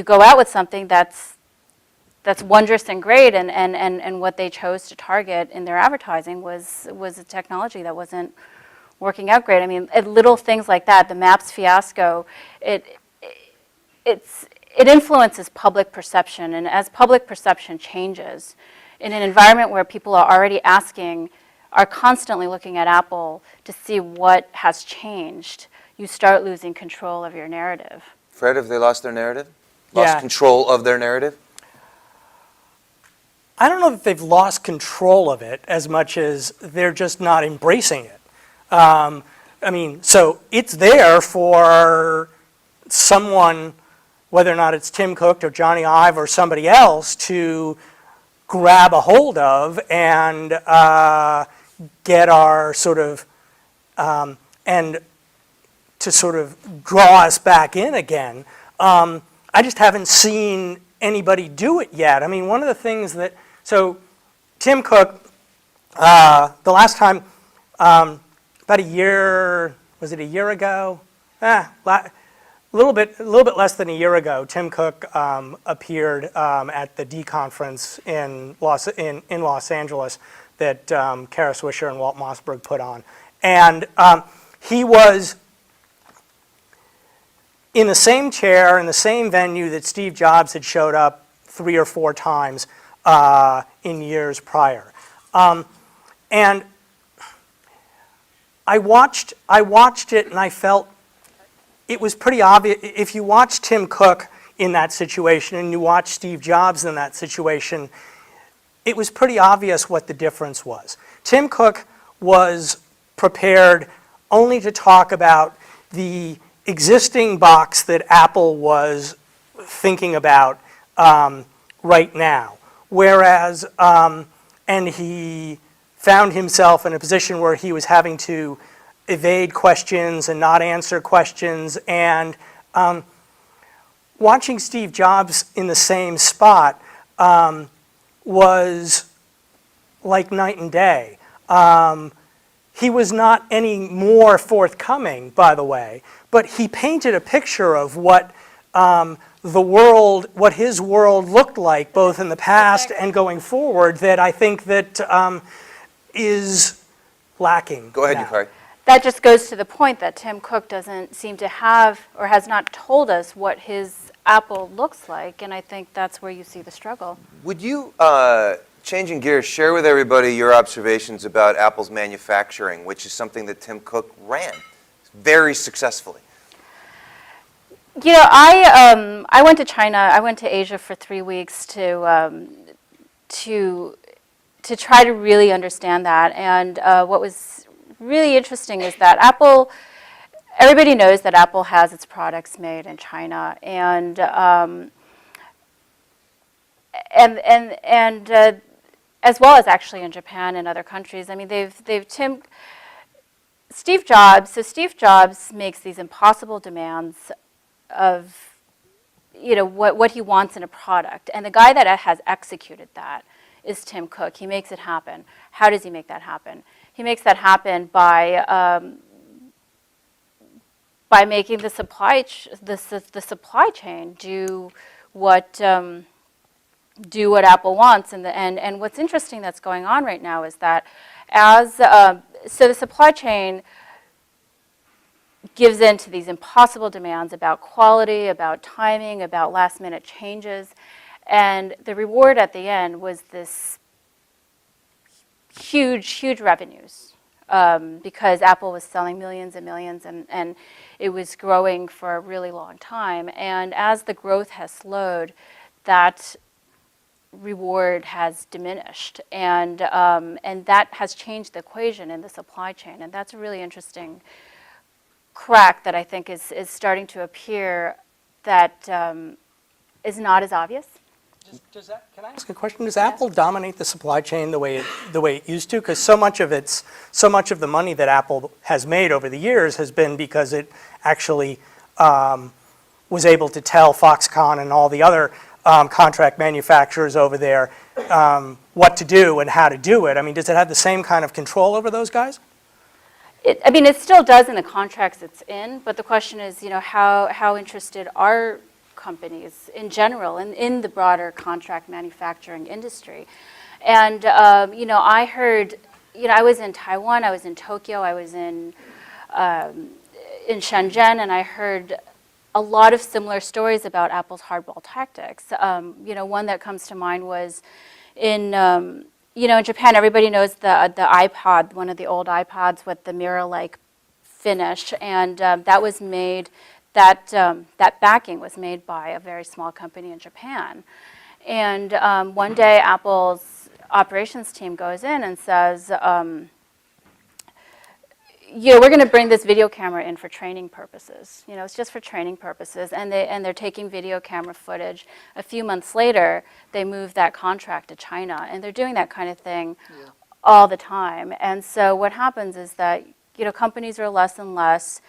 go out with something that's wondrous and great, and what they chose to target in their advertising was a technology that wasn't working out great. I mean, little things like that, the Maps fiasco, it influences public perception, and as public perception changes, in an environment where people are constantly looking at Apple to see what has changed, you start losing control of your narrative. Fred, have they lost their narrative? Yeah. Lost control of their narrative? I don't know that they've lost control of it as much as they're just not embracing it. So it's there for someone, whether or not it's Tim Cook or Jony Ive or somebody else, to grab a hold of and get our sort of, and to sort of draw us back in again. I just haven't seen anybody do it yet. I mean, one of the things so Tim Cook, the last time, about a year, was it a year ago? A little bit less than a year ago, Tim Cook appeared at the D conference in Los Angeles that Kara Swisher and Walt Mossberg put on. And he was in the same chair, in the same venue that Steve Jobs had showed up 3 or 4 times in years prior. And I watched it and I felt it was pretty obvious. If you watch Tim Cook in that situation and you watch Steve Jobs in that situation, it was pretty obvious what the difference was. Tim Cook was prepared only to talk about the existing box that Apple was thinking about right now. Whereas, and he found himself in a position where he was having to evade questions and not answer questions. And watching Steve Jobs in the same spot was like night and day. He was not any more forthcoming, by the way, but he painted a picture of what the world, what his world looked like, both in the past and going forward, that I think that is lacking. Go ahead, now. Yukari. That just goes to the point that Tim Cook doesn't seem to have, or has not told us what his Apple looks like, and I think that's where you see the struggle. Would you, changing gears, share with everybody your observations about Apple's manufacturing, which is something that Tim Cook ran very successfully? You know, I went to China. I went to Asia for 3 weeks to try to really understand that. And what was really interesting is that Apple, everybody knows that Apple has its products made in China, and as well as actually in Japan and other countries. I mean, Steve Jobs makes these impossible demands of, you know, what he wants in a product. And the guy that has executed that is Tim Cook. He makes it happen. How does he make that happen? He makes that happen by making the supply chain do what Apple wants. And what's interesting that's going on right now is that so the supply chain gives in to these impossible demands about quality, about timing, about last-minute changes, and the reward at the end was this huge revenues, because Apple was selling millions and millions, and it was growing for a really long time. And as the growth has slowed, that reward has diminished, and that has changed the equation in the supply chain, and that's a really interesting crack that I think is starting to appear that is not as obvious. Can I ask a question? Does Apple dominate the supply chain the way it used to? Because so much of the money that Apple has made over the years has been because it actually was able to tell Foxconn and all the other contract manufacturers over there what to do and how to do it. I mean, does it have the same kind of control over those guys? I mean, it still does in the contracts it's in, but the question is, you know, how interested are companies in general in the broader contract manufacturing industry? And, you know, I heard, you know, I was in Taiwan, I was in Tokyo, I was in Shenzhen, and I heard a lot of similar stories about Apple's hardball tactics. You know, one that comes to mind was in Japan, everybody knows the iPod, one of the old iPods with the mirror-like finish, and that was made, that backing was made by a very small company in Japan. And one day, Apple's operations team goes in and says, we're going to bring this video camera in for training purposes. You know, it's just for training purposes, and they're taking video camera footage. A few months later, they move that contract to China, and they're doing that kind of thing all the time. And so what happens is that, you know, companies are less and less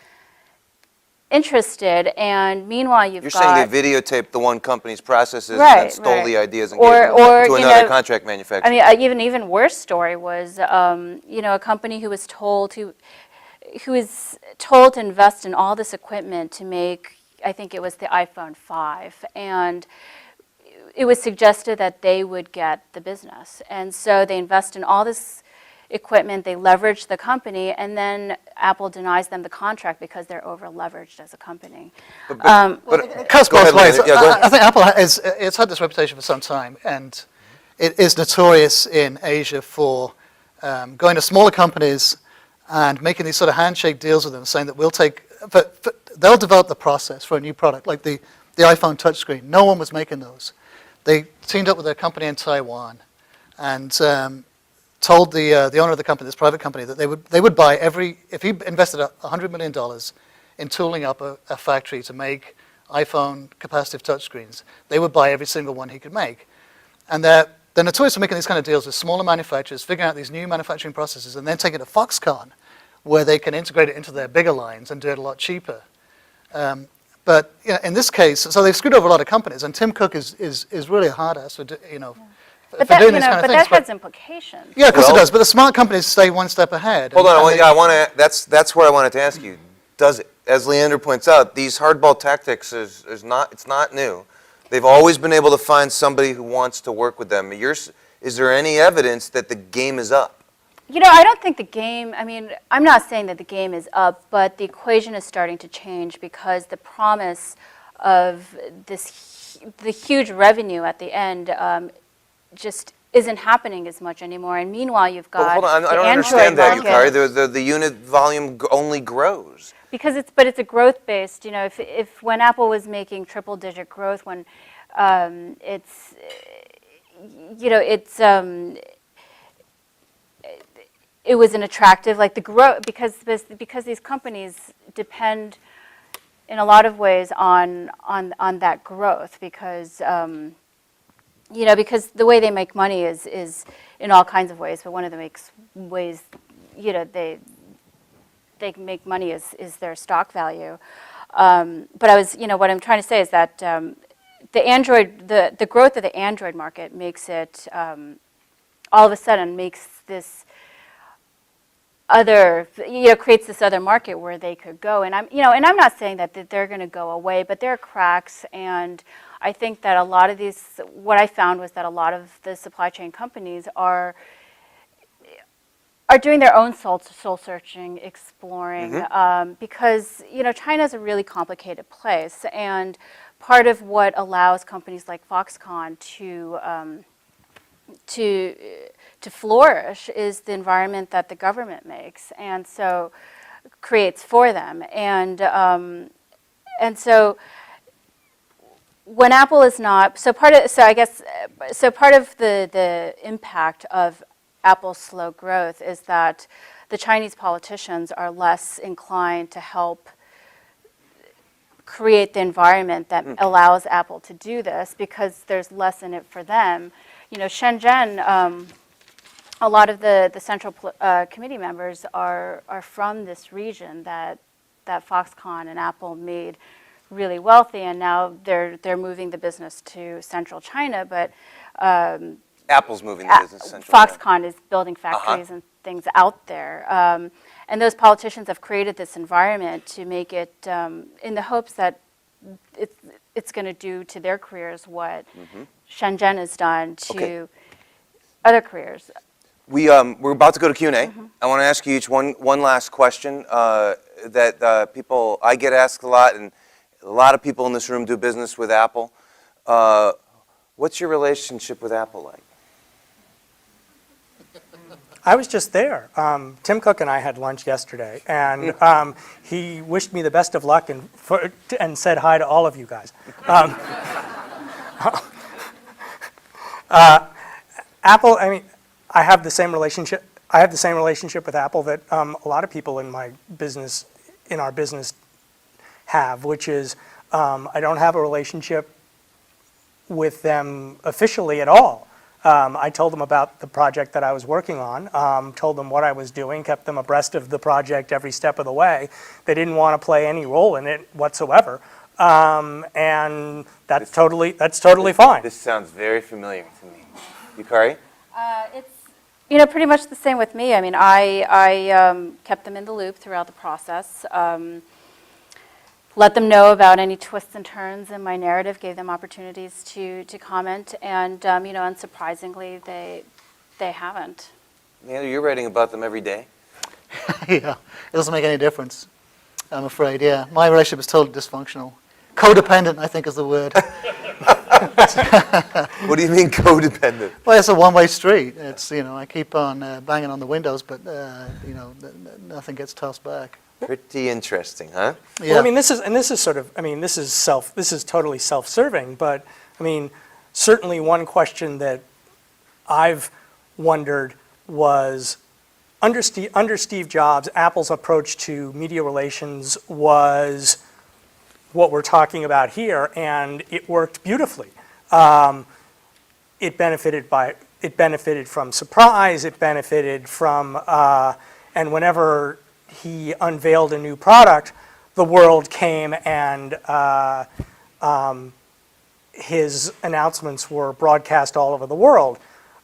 interested, and meanwhile you're saying they videotaped the one company's processes right, and then stole the ideas and or, gave them to another contract manufacturer. I mean, even worse story was, a company who was told to invest in all this equipment to make, I think it was the iPhone 5, and it was suggested that they would get the business. And so they invest in all this equipment, they leverage the company, and then Apple denies them the contract because they're over-leveraged as a company. It cuts both ways. I think Apple it's had this reputation for some time, and it is notorious in Asia for going to smaller companies and making these sort of handshake deals with them, saying that we'll take, they'll develop the process for a new product, like the iPhone touchscreen. No one was making those. They teamed up with a company in Taiwan and told the owner of the company, this private company, that they would buy if he invested $100 million in tooling up a factory to make iPhone capacitive touchscreens. They would buy every single one he could make. And they're notorious for making these kind of deals with smaller manufacturers, figuring out these new manufacturing processes, and then taking it to Foxconn, where they can integrate it into their bigger lines and do it a lot cheaper. But in this case, so they've screwed over a lot of companies, and Tim Cook is really a hard ass for, But for that, doing these kind of but things. that has implications. Yeah, of course Well- it does. But the smart companies stay one step ahead. Hold on, and I want to. That's where I wanted to ask you. Does it, as Leander points out, these hardball tactics is not. It's not new. They've always been able to find somebody who wants to work with them. Is there any evidence that the game is up? I don't think the game, I'm not saying that the game is up, but the equation is starting to change because the promise of the huge revenue at the end just isn't happening as much anymore. And meanwhile, you've got Hold on, I the don't Android understand that, market. Yukari. The unit volume only grows. Because it's a growth based. If when Apple was making triple digit growth, when it was an attractive, like the growth, because these companies depend in a lot of ways on that growth, because because the way they make money is in all kinds of ways, but one of the ways they make money is their stock value. But what I'm trying to say is that the growth of the Android market makes it all of a sudden makes this other, creates this other market where they could go. And I'm not saying that they're going to go away, but there are cracks. And I think that a lot of these, what I found was that a lot of the supply chain companies are doing their own soul searching, exploring, because China's a really complicated place, and part of what allows companies like Foxconn to flourish is the environment that the government makes, and so creates for them, and so when Apple is not part of the impact of Apple's slow growth is that the Chinese politicians are less inclined to help create the environment that allows Apple to do this, because there's less in it for them. Shenzhen, a lot of the central committee members are from this region that Foxconn and Apple made really wealthy, and now they're moving the business to central China, but Apple's moving the business central. Foxconn is building factories and things out there. And those politicians have created this environment to make it in the hopes that it's going to do to their careers what Shenzhen has done to other careers. We're about to go to Q&A. I want to ask you each one last question that people, I get asked a lot, and a lot of people in this room do business with Apple. What's your relationship with Apple like? I was just there. Tim Cook and I had lunch yesterday, and he wished me the best of luck and said hi to all of you guys. Apple, I have the same relationship. I have the same relationship with Apple that a lot of people in our business, have, which is I don't have a relationship with them officially at all. I told them about the project that I was working on, told them what I was doing, kept them abreast of the project every step of the way. They didn't want to play any role in it whatsoever, and that's totally fine. This sounds very familiar to me. Yukari? It's pretty much the same with me. I kept them in the loop throughout the process. Let them know about any twists and turns in my narrative, gave them opportunities to comment, and unsurprisingly, they haven't. Leander, you're writing about them every day. Yeah, it doesn't make any difference, I'm afraid, yeah. My relationship is totally dysfunctional. Codependent, I think, is the word. What do you mean codependent? Well, it's a one-way street. It's, I keep on banging on the windows, but, nothing gets tossed back. Pretty interesting, huh? Yeah. Well, this is totally self-serving, but certainly one question that I've wondered was, under Steve Jobs, Apple's approach to media relations was what we're talking about here, and it worked beautifully. It benefited from surprise. It benefited from, and whenever he unveiled a new product, the world came and his announcements were broadcast all over the world.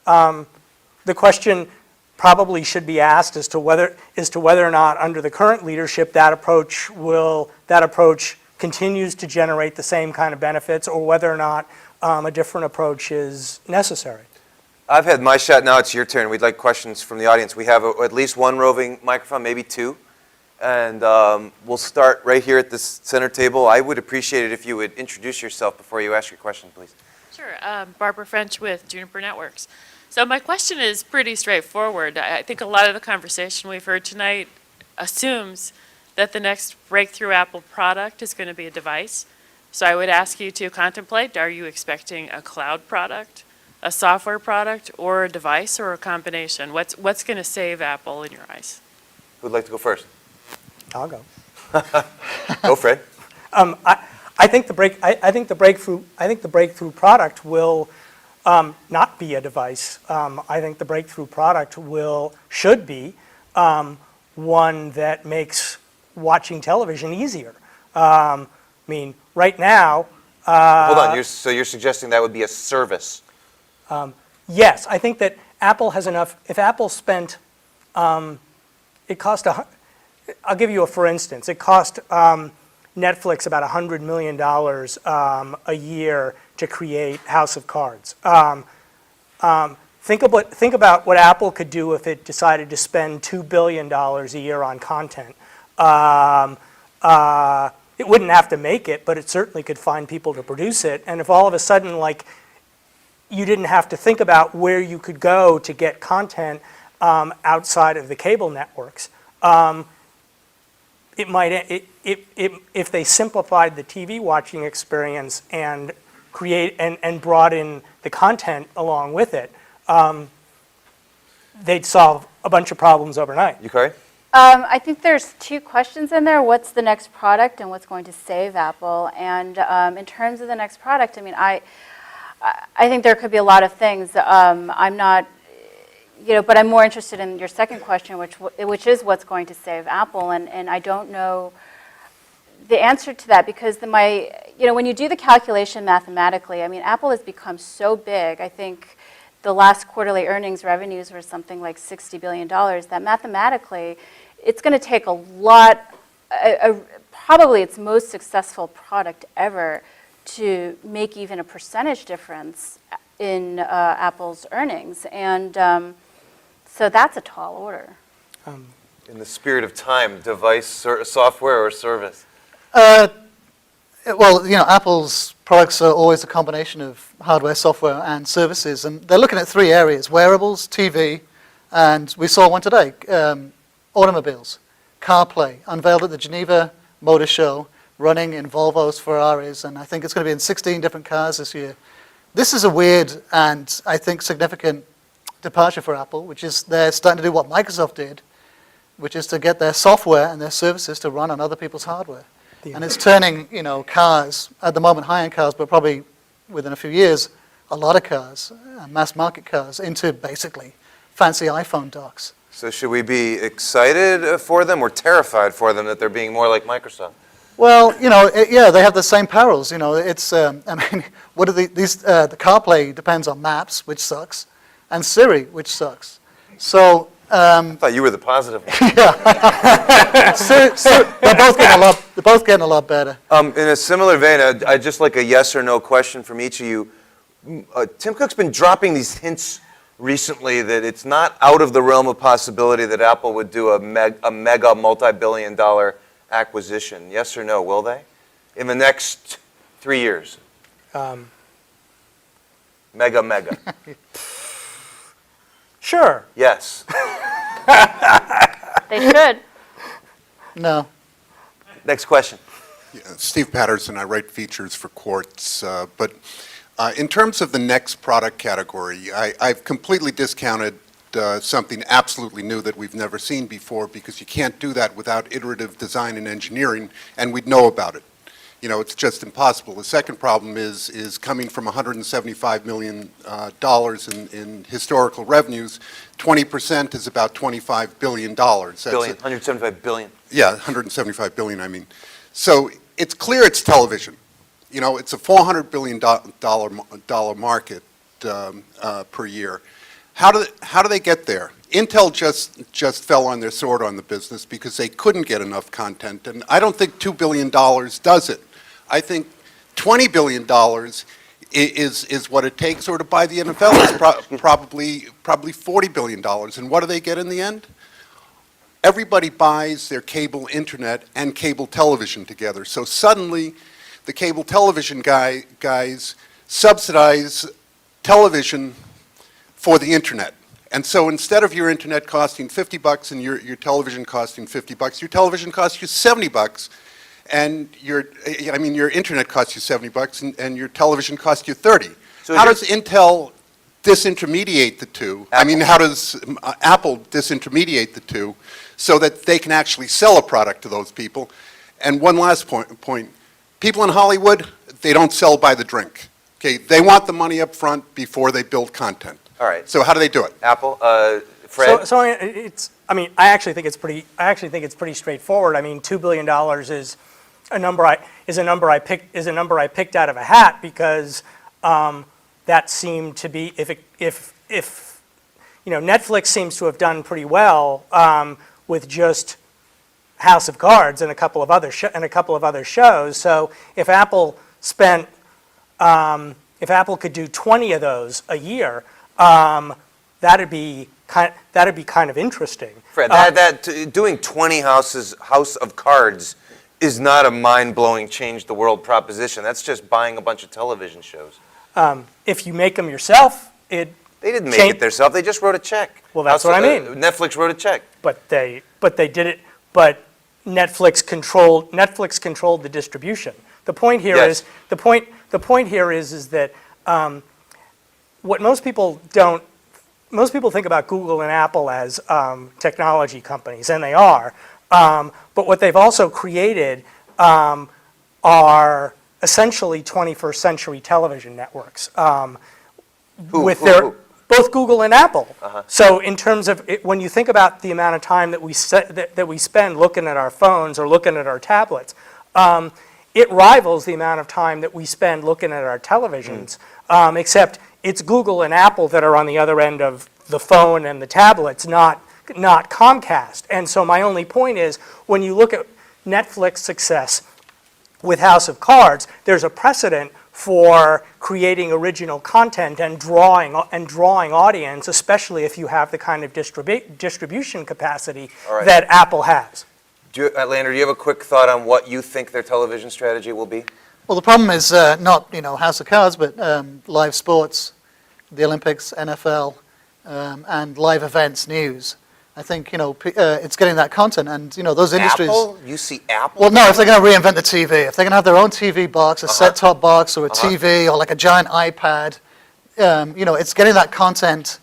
The question probably should be asked as to whether or not under the current leadership that approach continues to generate the same kind of benefits, or whether or not a different approach is necessary. I've had my shot. Now it's your turn. We'd like questions from the audience. We have at least one roving microphone, maybe two. And we'll start right here at this center table. I would appreciate it if you would introduce yourself before you ask your question, please. Sure. Barbara French with Juniper Networks. So my question is pretty straightforward. I think a lot of the conversation we've heard tonight assumes that the next breakthrough Apple product is going to be a device. So I would ask you to contemplate, are you expecting a cloud product, a software product, or a device, or a combination? What's going to save Apple in your eyes? Who'd like to go first? I'll go. Go, Fred. I think the breakthrough product will not be a device. I think the breakthrough product should be one that makes watching television easier. I mean, right now. Hold on. So you're suggesting that would be a service? Yes, I think that Apple has enough. If Apple spent, it cost I'll give you a for instance. It cost Netflix about $100 million a year to create House of Cards. Think about what Apple could do if it decided to spend $2 billion a year on content. It wouldn't have to make it, but it certainly could find people to produce it. And if all of a sudden, like, you didn't have to think about where you could go to get content outside of the cable networks, it might, if they simplified the TV watching experience and brought in the content along with it, they'd solve a bunch of problems overnight. Yukari? I think there's two questions in there. What's the next product and what's going to save Apple? And in terms of the next product, I mean, I think there could be a lot of things. I'm not, but I'm more interested in your second question, which is what's going to save Apple. And I don't know the answer to that because when you do the calculation mathematically, I mean, Apple has become so big. I think the last quarterly earnings revenues were something like $60 billion, that mathematically, it's going to take a lot, probably its most successful product ever, to make even a percentage difference in Apple's earnings. And so that's a tall order. In the spirit of time, device, software, or service? Well, Apple's products are always a combination of hardware, software, and services, and they're looking at three areas: wearables, TV, and we saw one today, automobiles. CarPlay, unveiled at the Geneva Motor Show, running in Volvos, Ferraris, and I think it's going to be in 16 different cars this year. This is a weird and, I think, significant departure for Apple, which is they're starting to do what Microsoft did, which is to get their software and their services to run on other people's hardware. And it's turning, cars, at the moment high-end cars, but probably within a few years, a lot of cars, mass market cars, into basically fancy iPhone docks. So should we be excited for them or terrified for them that they're being more like Microsoft? Well, yeah, they have the same perils. It's, what are these? The CarPlay depends on Maps, which sucks, and Siri, which sucks. So. I thought you were the positive one. Yeah. So they're both getting a lot better. In a similar vein, I'd just like a yes or no question from each of you. Tim Cook's been dropping these hints recently that it's not out of the realm of possibility that Apple would do a mega multi-billion-dollar acquisition. Yes or no, will they? In the next 3 years? Mega. Sure. Yes. They should. No. Next question. Yeah, Steve Patterson, I write features for Quartz, but in terms of the next product category, I've completely discounted something absolutely new that we've never seen before, because you can't do that without iterative design and engineering, and we'd know about it. You know, it's just impossible. The second problem is coming from $175 million in historical revenues, 20% is about $25 billion. That's Billion, 175 billion. Yeah, 175 billion, I mean. So it's clear it's television. You know, it's a $400 billion market per year. How do they get there? Intel just fell on their sword on the business because they couldn't get enough content, and I don't think $2 billion does it. I think $20 billion is what it takes, or to buy the NFL is probably $40 billion. And what do they get in the end? Everybody buys their cable internet and cable television together. So suddenly, the cable television guys subsidize television for the internet. And so instead of your internet costing $50 and your television costing $50, your television costs you $70, and your internet costs you $70, and your television costs you $30. So how does Intel disintermediate the two? I mean, how does Apple disintermediate the two so that they can actually sell a product to those people? And one last point. People in Hollywood, they don't sell by the drink. Okay, they want the money up front before they build content. All right. So how do they do it? Apple, Fred? So I actually think it's pretty straightforward. I mean, $2 billion is a number I picked out of a hat because that seemed to be, if you know, Netflix seems to have done pretty well with just House of Cards and a couple of other shows. So if Apple could do 20 of those a year, that'd be kind of interesting. Fred, doing 20 House of Cards is not a mind-blowing, change the world proposition. That's just buying a bunch of television shows. If you make them yourself, They didn't make it themselves. They just wrote a check. Well, that's what I mean. Netflix wrote a check. But they did it. But Netflix controlled the distribution. The point here Yes. is that what most people think about Google and Apple as technology companies, and they are. But what they've also created are essentially 21st century television networks. Who? Both Google and Apple. So in terms of when you think about the amount of time that we spend looking at our phones or looking at our tablets, it rivals the amount of time that we spend looking at our televisions. Except it's Google and Apple that are on the other end of the phone and the tablets, not Comcast. And so my only point is, when you look at Netflix success with House of Cards, there's a precedent for creating original content and drawing audience, especially if you have the kind of distribution capacity right. that Apple has. Leander, do you have a quick thought on what you think their television strategy will be? Well, the problem is not, House of Cards, but live sports, the Olympics, NFL, and live events, news. I think, it's getting that content, and, those industries... Apple? You see Apple? Well, no, if they're going to reinvent the TV, if they're going to have their own TV box, a set-top box, or a TV, or like a giant iPad, it's getting that content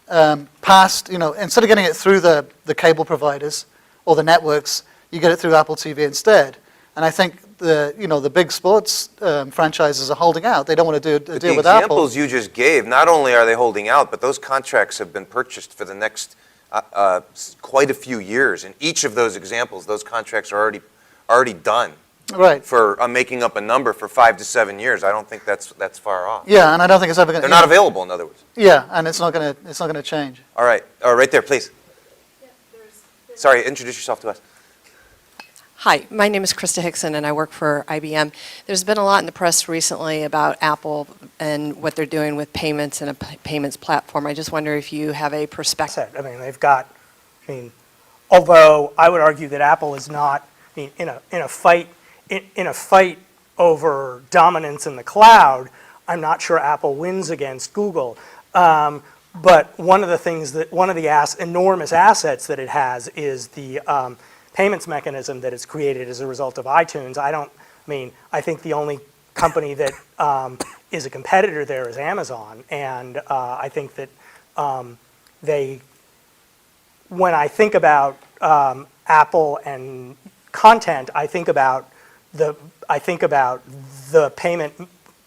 past, instead of getting it through the cable providers or the networks, you get it through Apple TV instead. And I think the big sports franchises are holding out. They don't want to do a deal with Apple. The examples you just gave, not only are they holding out, but those contracts have been purchased for the next quite a few years. In each of those examples, those contracts are already done. Right. I'm making up a number for 5 to 7 years. I don't think that's far off. Yeah, and I don't think it's ever going to... They're not available, in other words. Yeah, and it's not going to change. All right. Right there, please. Sorry, introduce yourself to us. Hi, my name is Krista Hickson, and I work for IBM. There's been a lot in the press recently about Apple and what they're doing with payments and a payments platform. I just wonder if you have a perspective. I mean, although I would argue that Apple is not, in a fight over dominance in the cloud, I'm not sure Apple wins against Google. But one of the enormous assets that it has is the payments mechanism that it's created as a result of iTunes. I think the only company that is a competitor there is Amazon, and I think that when I think about Apple and content, I think about the payment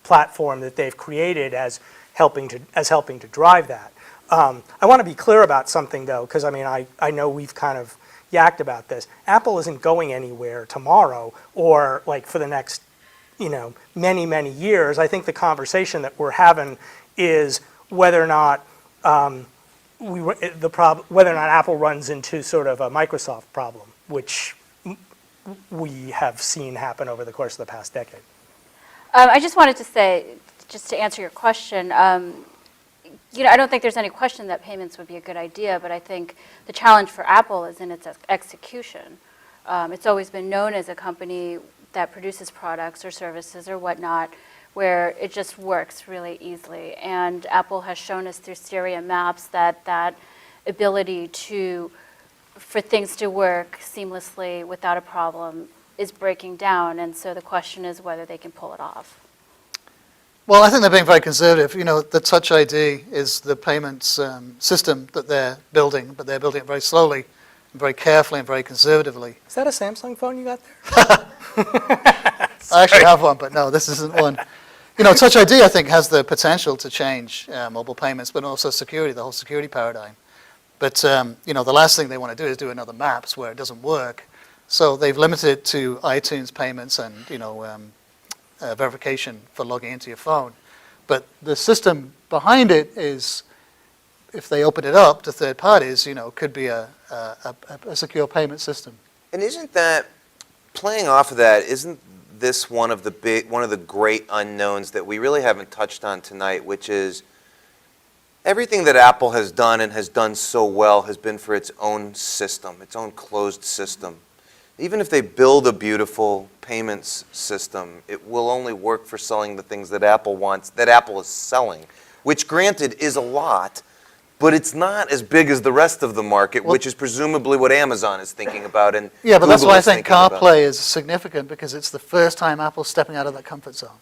platform that they've created as helping to drive that. I want to be clear about something though, because I mean I know we've kind of yacked about this. Apple isn't going anywhere tomorrow or like for the next many years. I think the conversation that we're having is whether or not whether or not Apple runs into sort of a Microsoft problem, which we have seen happen over the course of the past decade. I just wanted to say, just to answer your question, I don't think there's any question that payments would be a good idea, but I think the challenge for Apple is in its execution. It's always been known as a company that produces products or services or whatnot, where it just works really easily. And Apple has shown us through Siri and Maps that ability for things to work seamlessly without a problem is breaking down. And so the question is whether they can pull it off. Well, I think they're being very conservative. The Touch ID is the payments system that they're building, but they're building it very slowly, and very carefully, and very conservatively. Is that a Samsung phone you got there? I actually have one, but no, this isn't one. Touch ID, I think, has the potential to change mobile payments, but also security, the whole security paradigm. But, the last thing they want to do is do another Maps where it doesn't work. So they've limited it to iTunes payments and, verification for logging into your phone. But the system behind it is, if they open it up to third parties, could be a secure payment system. And isn't that, playing off of that, isn't this one of the great unknowns that we really haven't touched on tonight, which is everything that Apple has done and has done so well has been for its own system, its own closed system. Even if they build a beautiful payments system, it will only work for selling the things that Apple wants, that Apple is selling, which granted is a lot, but it's not as big as the rest of the market, which is presumably what Amazon is thinking about. And yeah, but that's Google why I is think thinking about. CarPlay is significant, because it's the first time Apple's stepping out of that comfort zone,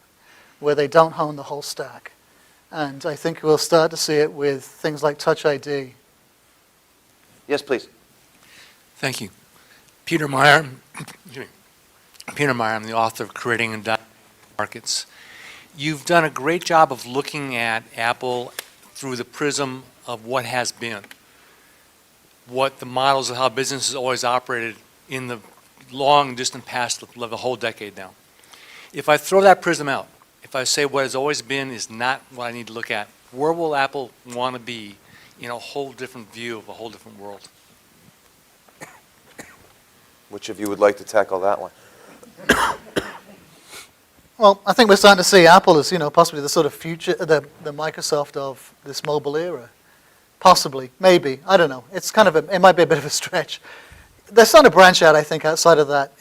where they don't own the whole stack. And I think we'll start to see it with things like Touch ID. Yes, please. Thank you. Peter Meyer, I'm the author of Creating and Dying Markets. You've done a great job of looking at Apple through the prism of what has been, what the models of how business has always operated in the long distant past, the whole decade now. If I throw that prism out, if I say what has always been is not what I need to look at, where will Apple want to be in a whole different view of a whole different world? Which of you would like to tackle that one? Well, I think we're starting to see Apple as, possibly the sort of future, the Microsoft of this mobile era. Possibly, maybe, I don't know. It's kind of it might be a bit of a stretch. They're starting to branch out, I think, outside of that,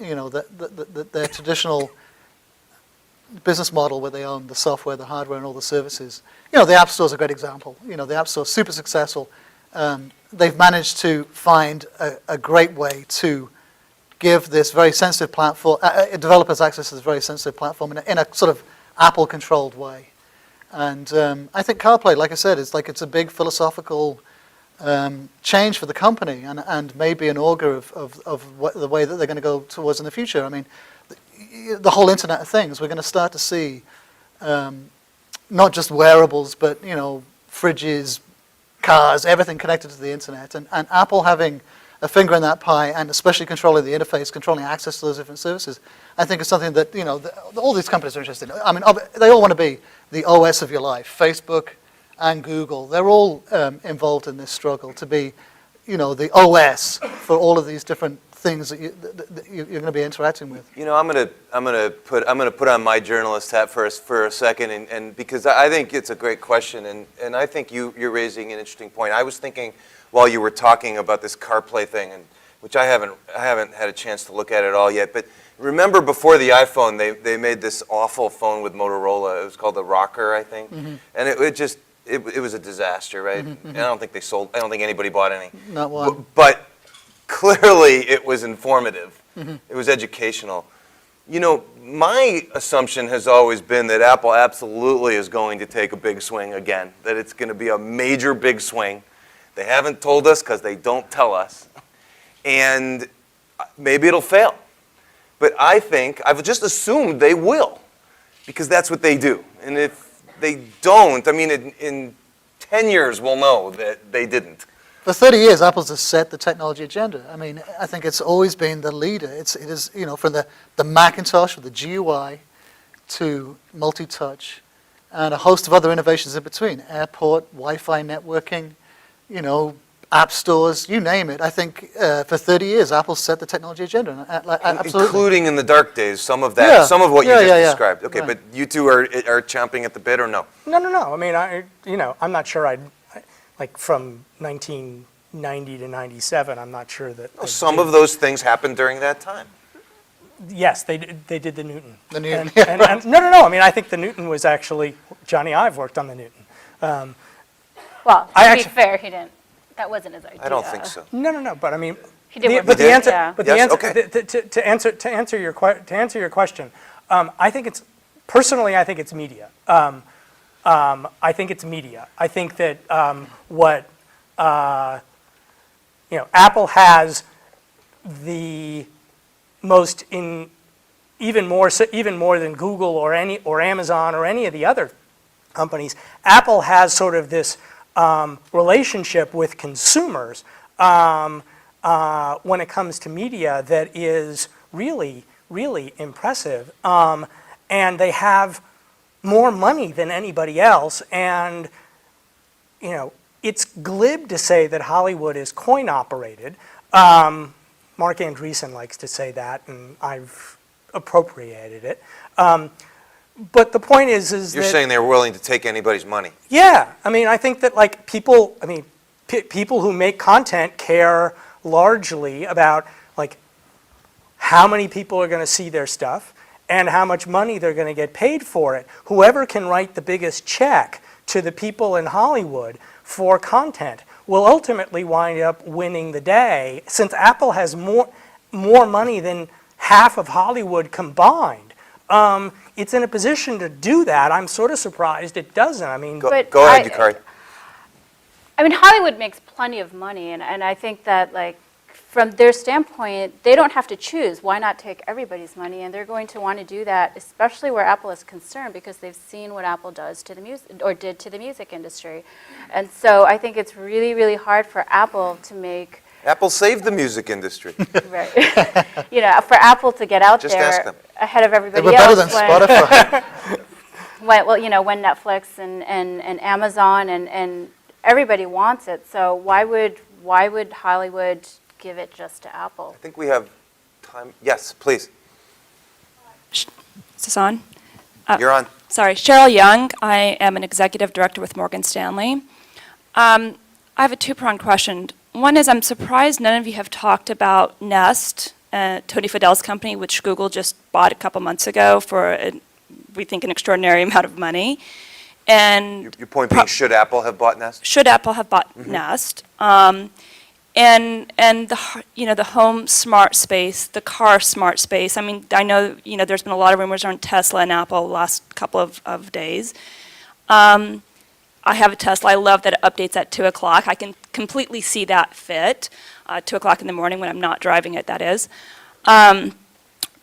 their traditional business model where they own the software, the hardware, and all the services. The App Store is a great example. The App Store is super successful. They've managed to find a great way to give this very sensitive platform, developers access to this very sensitive platform in a sort of Apple-controlled way. And I think CarPlay, like I said, it's a big philosophical change for the company, and maybe an augur of the way that they're going to go towards in the future. I mean, the whole Internet of Things, we're going to start to see not just wearables, but fridges, cars, everything connected to the Internet, and Apple having a finger in that pie, and especially controlling the interface, controlling access to those different services, I think is something that all these companies are interested in. I mean, they all want to be the OS of your life. Facebook and Google, they're all involved in this struggle to be, the OS for all of these different things that you're going to be interacting with. I'm gonna put on my journalist hat for a second, and because I think it's a great question, and I think you're raising an interesting point. I was thinking while you were talking about this CarPlay thing, and which I haven't had a chance to look at it all yet. But remember, before the iPhone, they made this awful phone with Motorola. It was called the Rocker, I think, and it was a disaster, right? And I don't think anybody bought any. Not one. But clearly, it was informative. It was educational. My assumption has always been that Apple absolutely is going to take a big swing again. That it's going to be a major big swing. They haven't told us because they don't tell us. And maybe it'll fail. But I think, I've just assumed they will, because that's what they do. And if they don't, I mean, in 10 years we'll know that they didn't. For 30 years, Apple's has set the technology agenda. I mean, I think it's always been the leader. It is, you know, from the Macintosh with the GUI to multi-touch and a host of other innovations in between. Airport, Wi-Fi networking, you know, app stores, you name it. I think for 30 years, Apple set the technology agenda. Absolutely. Including in the dark days, some of that, Yeah. some of what you Yeah, just yeah, yeah. described. Okay, Right. but you two are chomping at the bit, or no? No. I mean, I'm not sure like from 1990 to 97, I'm not sure that. Well, some of those things happened during that time. Yes, they did the Newton. The Newton, And, yeah, and no. I mean, I think the Newton was actually, Jony Ive worked on the Newton. Well, I to be actually- fair, he didn't. That wasn't his idea. I don't think so. No, but I mean, He did work but with the it, answer, yeah. but the Yes, answer, okay. to answer your question, I think it's, personally, I think it's media. I think it's media. I think that Apple has the most even more than Google or Amazon or any of the other companies. Apple has sort of this relationship with consumers when it comes to media that is really, really impressive. And they have more money than anybody else. And, you know, it's glib to say that Hollywood is coin operated. Mark Andreessen likes to say that, and I've appropriated it. But the point is You're that, saying they're willing to take anybody's money. yeah, I mean, I think that like people who make content care largely about like how many people are going to see their stuff and how much money they're going to get paid for it. Whoever can write the biggest check to the people in Hollywood for content will ultimately wind up winning the day. Since Apple has more money than half of Hollywood combined, it's in a position to do that. I'm sort of surprised it doesn't. I mean, Go But ahead, I- Yukari. I mean, Hollywood makes plenty of money, and I think that, like, from their standpoint, they don't have to choose. Why not take everybody's money? And they're going to want to do that, especially where Apple is concerned, because they've seen what Apple does to the music, or did to the music industry. And so I think it's really, really hard for Apple to make, Apple saved the music industry. right, you know, for Apple to get out Just ask there them. ahead of They everybody were better else. than Spotify. When Netflix and Amazon and everybody wants it, so why would Hollywood give it just to Apple? I think we have time. Yes, please. Is this on? You're on. Sorry, Cheryl Young. I am an executive director with Morgan Stanley. I have a two-pronged question. One is I'm surprised none of you have talked about Nest, Tony Fadell's company, which Google just bought a couple months ago for, we think, an extraordinary amount of money. And Your point being, should Apple have bought Nest? should Apple have bought Nest? And the home smart space, the car smart space. I mean, I know there's been a lot of rumors around Tesla and Apple the last couple of days. I have a Tesla. I love that it updates at 2 o'clock. I can completely see that fit. 2 o'clock in the morning when I'm not driving it, that is.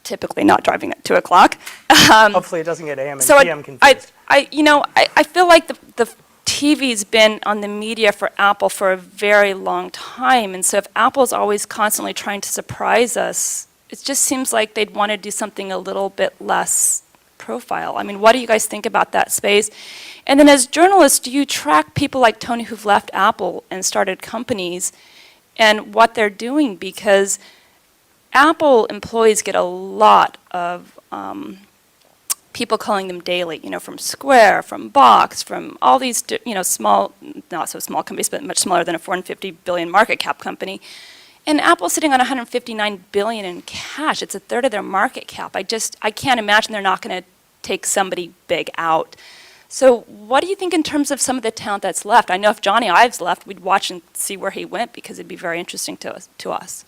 Typically not driving at 2 o'clock. hopefully it doesn't get AM and So PM confused. I feel like the TV's been on the media for Apple for a very long time, and so if Apple's always constantly trying to surprise us, it just seems like they'd want to do something a little bit less profile. I mean, what do you guys think about that space? And then as journalists, do you track people like Tony who've left Apple and started companies and what they're doing? Because Apple employees get a lot of people calling them daily, from Square, from Box, from all these, small, not so small companies, but much smaller than a $450 billion market cap company. And Apple's sitting on $159 billion in cash. It's a third of their market cap. I can't imagine they're not going to take somebody big out. So what do you think in terms of some of the talent that's left? I know if Jony Ive's left, we'd watch and see where he went because it'd be very interesting to us.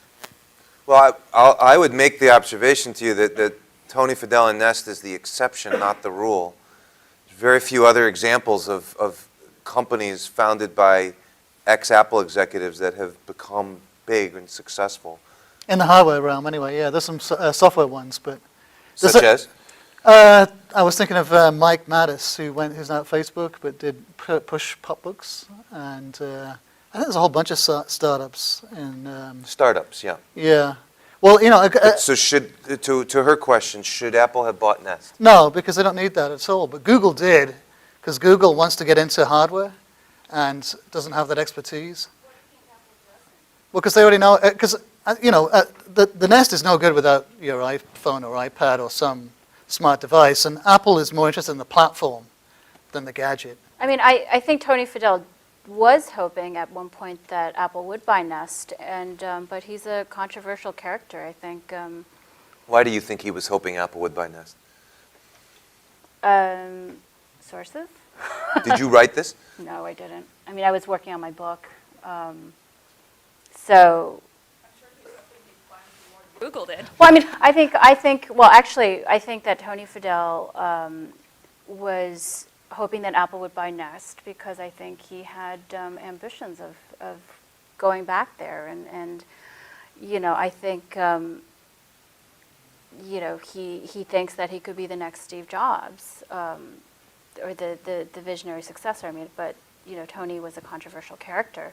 Well, I would make the observation to you that Tony Fadell and Nest is the exception, not the rule. There's very few other examples of companies founded by ex-Apple executives that have become big and successful. In the hardware realm, anyway, yeah, there's some software ones, but... there's Such a- as? I was thinking of Mike Mattis, who's now at Facebook, but did push pop books, and I think there's a whole bunch of startups. And Startups, yeah. yeah, well, So to her question, should Apple have bought Nest? no, because they don't need that at all. But Google did, because Google wants to get into hardware, and doesn't have that expertise. Well, because they already know, because the Nest is no good without your iPhone or iPad or some smart device, and Apple is more interested in the platform than the gadget. I mean, I think Tony Fadell was hoping at one point that Apple would buy Nest, and but he's a controversial character, I think. Why do you think he was hoping Apple would buy Nest? Sources? Did you write this? No, I didn't. I mean, I was working on my book. So, Google did. well, I mean, I think, well, actually, I think that Tony Fadell was hoping that Apple would buy Nest because I think he had ambitions of going back there. And I think, he thinks that he could be the next Steve Jobs, or the visionary successor. I mean, but, Tony was a controversial character.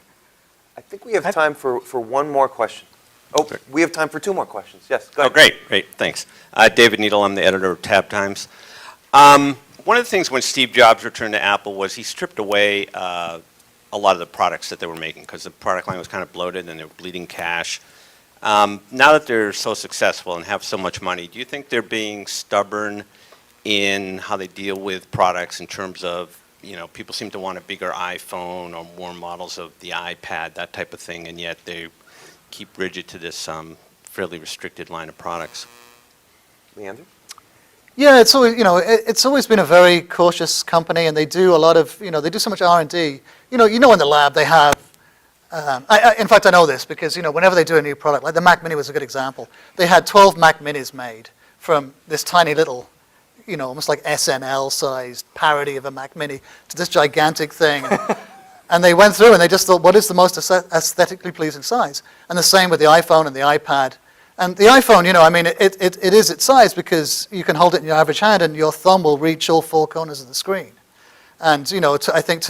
I think we have time for one more question. Oh, we have time for two more questions. Yes, go Oh, ahead. great, thanks. David Needle, I'm the editor of Tab Times. One of the things when Steve Jobs returned to Apple was he stripped away a lot of the products that they were making because the product line was kind of bloated and they were bleeding cash. Now that they're so successful and have so much money, do you think they're being stubborn in how they deal with products in terms of, people seem to want a bigger iPhone or more models of the iPad, that type of thing, and yet they keep rigid to this fairly restricted line of products? Leander? Yeah, it's always, it's always been a very cautious company, and they do a lot of, they do so much R&D. In the lab they have, in fact, I know this because, whenever they do a new product, like the Mac Mini was a good example. They had 12 Mac Minis made from this tiny little, almost like SNL-sized parody of a Mac Mini to this gigantic thing. And they went through and they just thought, what is the most aesthetically pleasing size? And the same with the iPhone and the iPad. And the iPhone, it is its size because you can hold it in your average hand and your thumb will reach all four corners of the screen. And, I think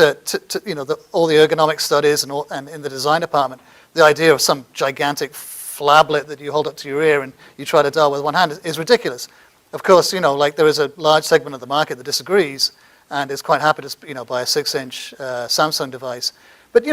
all the ergonomic studies and in the design department, the idea of some gigantic phablet that you hold up to your ear and you try to dial with one hand is ridiculous. Of course, there is a large segment of the market that disagrees and is quite happy to, buy a 6-inch Samsung device. But,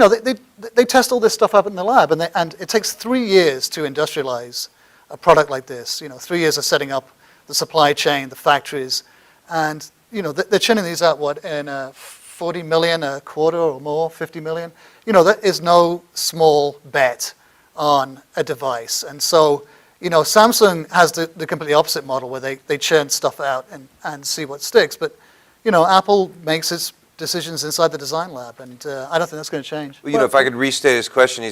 they test all this stuff up in the lab, and it takes 3 years to industrialize a product like this. 3 years of setting up the supply chain, the factories, and, they're churning these out, in 40 million a quarter or more, 50 million? That is no small bet on a device. And so, Samsung has the completely opposite model where they churn stuff out and see what sticks. But, Apple makes its decisions inside the design lab, and I don't think that's going to change. Well, if I could restate his question,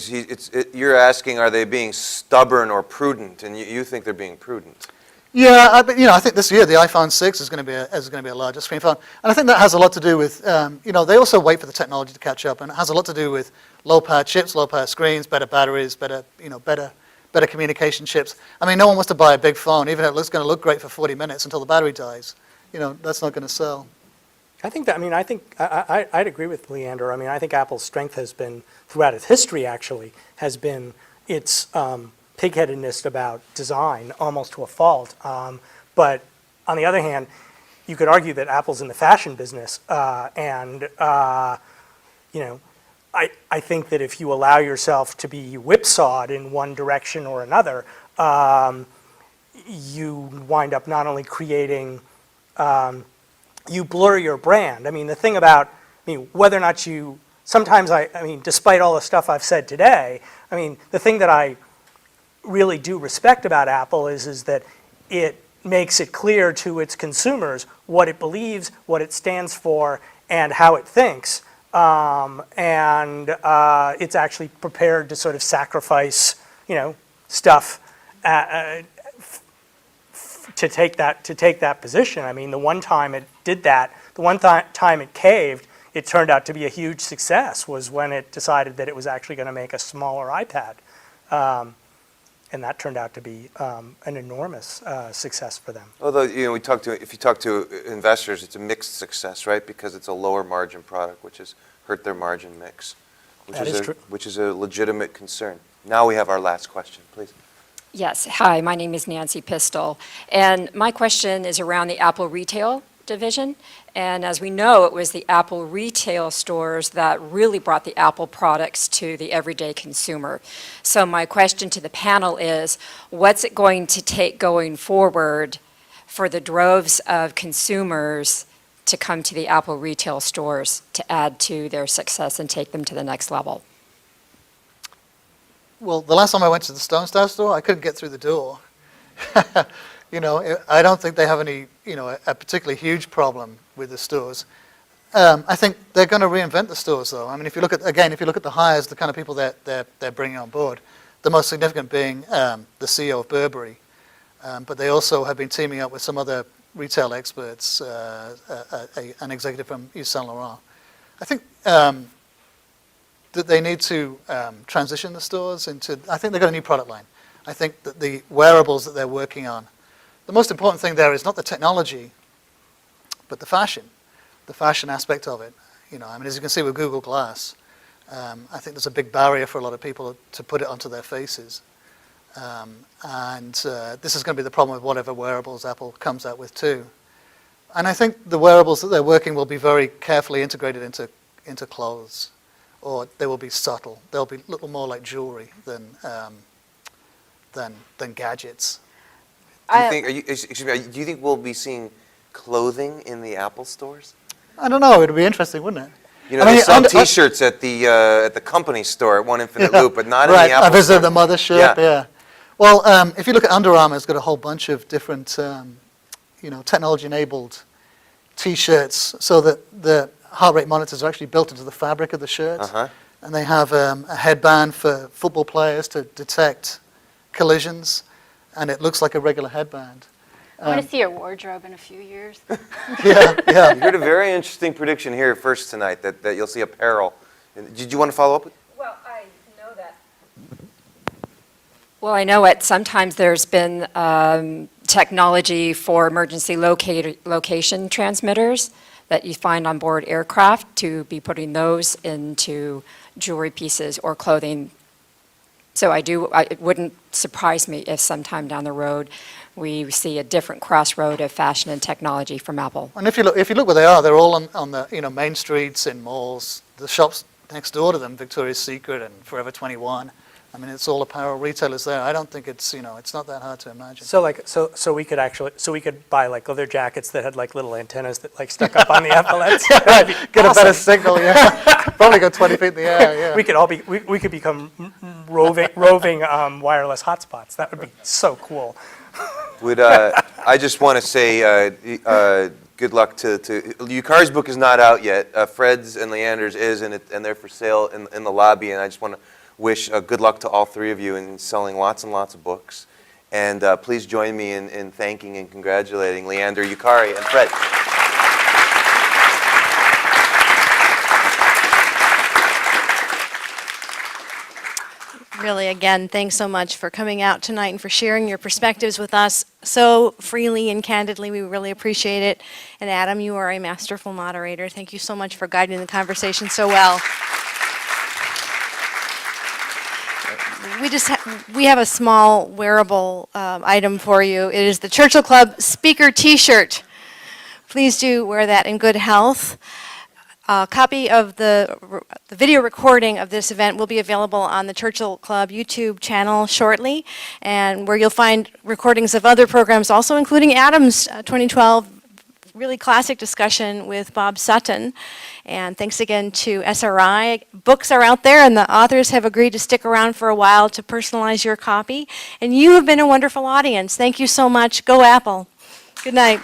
you're asking, are they being stubborn or prudent? And you think they're being prudent. Yeah, I think this year the iPhone 6 is going to be a larger screen phone, and I think that has a lot to do with, they also wait for the technology to catch up, and it has a lot to do with low power chips, low power screens, better batteries, better communication chips. I mean, no one wants to buy a big phone, even if it's going to look great for 40 minutes until the battery dies. That's not going to sell. I think I'd agree with Leander. I mean, I think Apple's strength has been, throughout its history actually, has been its pigheadedness about design, almost to a fault. But on the other hand, you could argue that Apple's in the fashion business, and I think that if you allow yourself to be whipsawed in one direction or another, you wind up not only creating, you blur your brand. I mean, the thing about, whether or not you, sometimes despite all the stuff I've said today, the thing that I really do respect about Apple is that it makes it clear to its consumers what it believes, what it stands for, and how it thinks. And it's actually prepared to sort of sacrifice, stuff to take that position. I mean, the one time it did that, the one time it caved, it turned out to be a huge success was when it decided that it was actually going to make a smaller iPad. And that turned out to be an enormous success for them. Although, if you talk to investors, it's a mixed success, right? Because it's a lower margin product, which has hurt their margin mix, That is true. which is a legitimate concern. Now we have our last question, please. Yes, hi, my name is Nancy Pistol, and my question is around the Apple retail division. And as we know, it was the Apple retail stores that really brought the Apple products to the everyday consumer. So my question to the panel is, what's it going to take going forward for the droves of consumers to come to the Apple retail stores to add to their success and take them to the next level? Well, the last time I went to the Stone Star store, I couldn't get through the door. I don't think they have any, a particularly huge problem with the stores. I think they're going to reinvent the stores, though. I mean, if you look at the hires, the kind of people that they're bringing on board, the most significant being the CEO of Burberry, but they also have been teaming up with some other retail experts, an executive from Yves Saint Laurent. I think that they need to transition the stores into, I think they've got a new product line. I think that the wearables that they're working on, the most important thing there is not the technology, but the fashion aspect of it. As you can see with Google Glass, I think there's a big barrier for a lot of people to put it onto their faces. This is going to be the problem with whatever wearables Apple comes out with too. And I think the wearables that they're working will be very carefully integrated into clothes, or they will be subtle. They'll be a little more like jewelry than gadgets. Do you think we'll be seeing clothing in the Apple stores? I don't know. It'd be interesting, wouldn't it? They sell T-shirts at the company store at One Infinite Loop, but not in the Apple store. I visited the mothership. Yeah. Well, if you look at Under Armour, it's got a whole bunch of different, technology-enabled T-shirts, so that the heart rate monitors are actually built into the fabric of the shirt, and they have a headband for football players to detect collisions, and it looks like a regular headband. I want to see your wardrobe in a few years. Yeah. You heard a very interesting prediction here first tonight, that you'll see apparel. Did you want to follow up? Well, I know that. Well, I know sometimes there's been technology for emergency location transmitters that you find on board aircraft, to be putting those into jewelry pieces or clothing. So it wouldn't surprise me if sometime down the road we see a different crossroad of fashion and technology from Apple. And if you look where they are, they're all on the main streets in malls. The shops next door to them, Victoria's Secret and Forever 21. I mean, it's all apparel retailers there. I don't think it's not that hard to imagine. So we could buy like leather jackets that had like little antennas that like stuck up on the epaulets. Get a better signal, yeah. Probably go 20 feet in the air, yeah. We could become roving wireless hotspots. That would be so cool. I just want to say good luck to Yukari's book is not out yet. Fred's and Leander's is, and they're for sale in the lobby. And I just want to wish good luck to all three of you in selling lots and lots of books. And please join me in thanking and congratulating Leander, Yukari, and Fred. Really, again, thanks so much for coming out tonight and for sharing your perspectives with us so freely and candidly. We really appreciate it. And Adam, you are a masterful moderator. Thank you so much for guiding the conversation so well. We have a small wearable item for you. It is the Churchill Club speaker T-shirt. Please do wear that in good health. A copy of the video recording of this event will be available on the Churchill Club YouTube channel shortly, and where you'll find recordings of other programs, also including Adam's 2012 really classic discussion with Bob Sutton. And thanks again to SRI. Books are out there, and the authors have agreed to stick around for a while to personalize your copy. And you have been a wonderful audience. Thank you so much. Go Apple. Good night.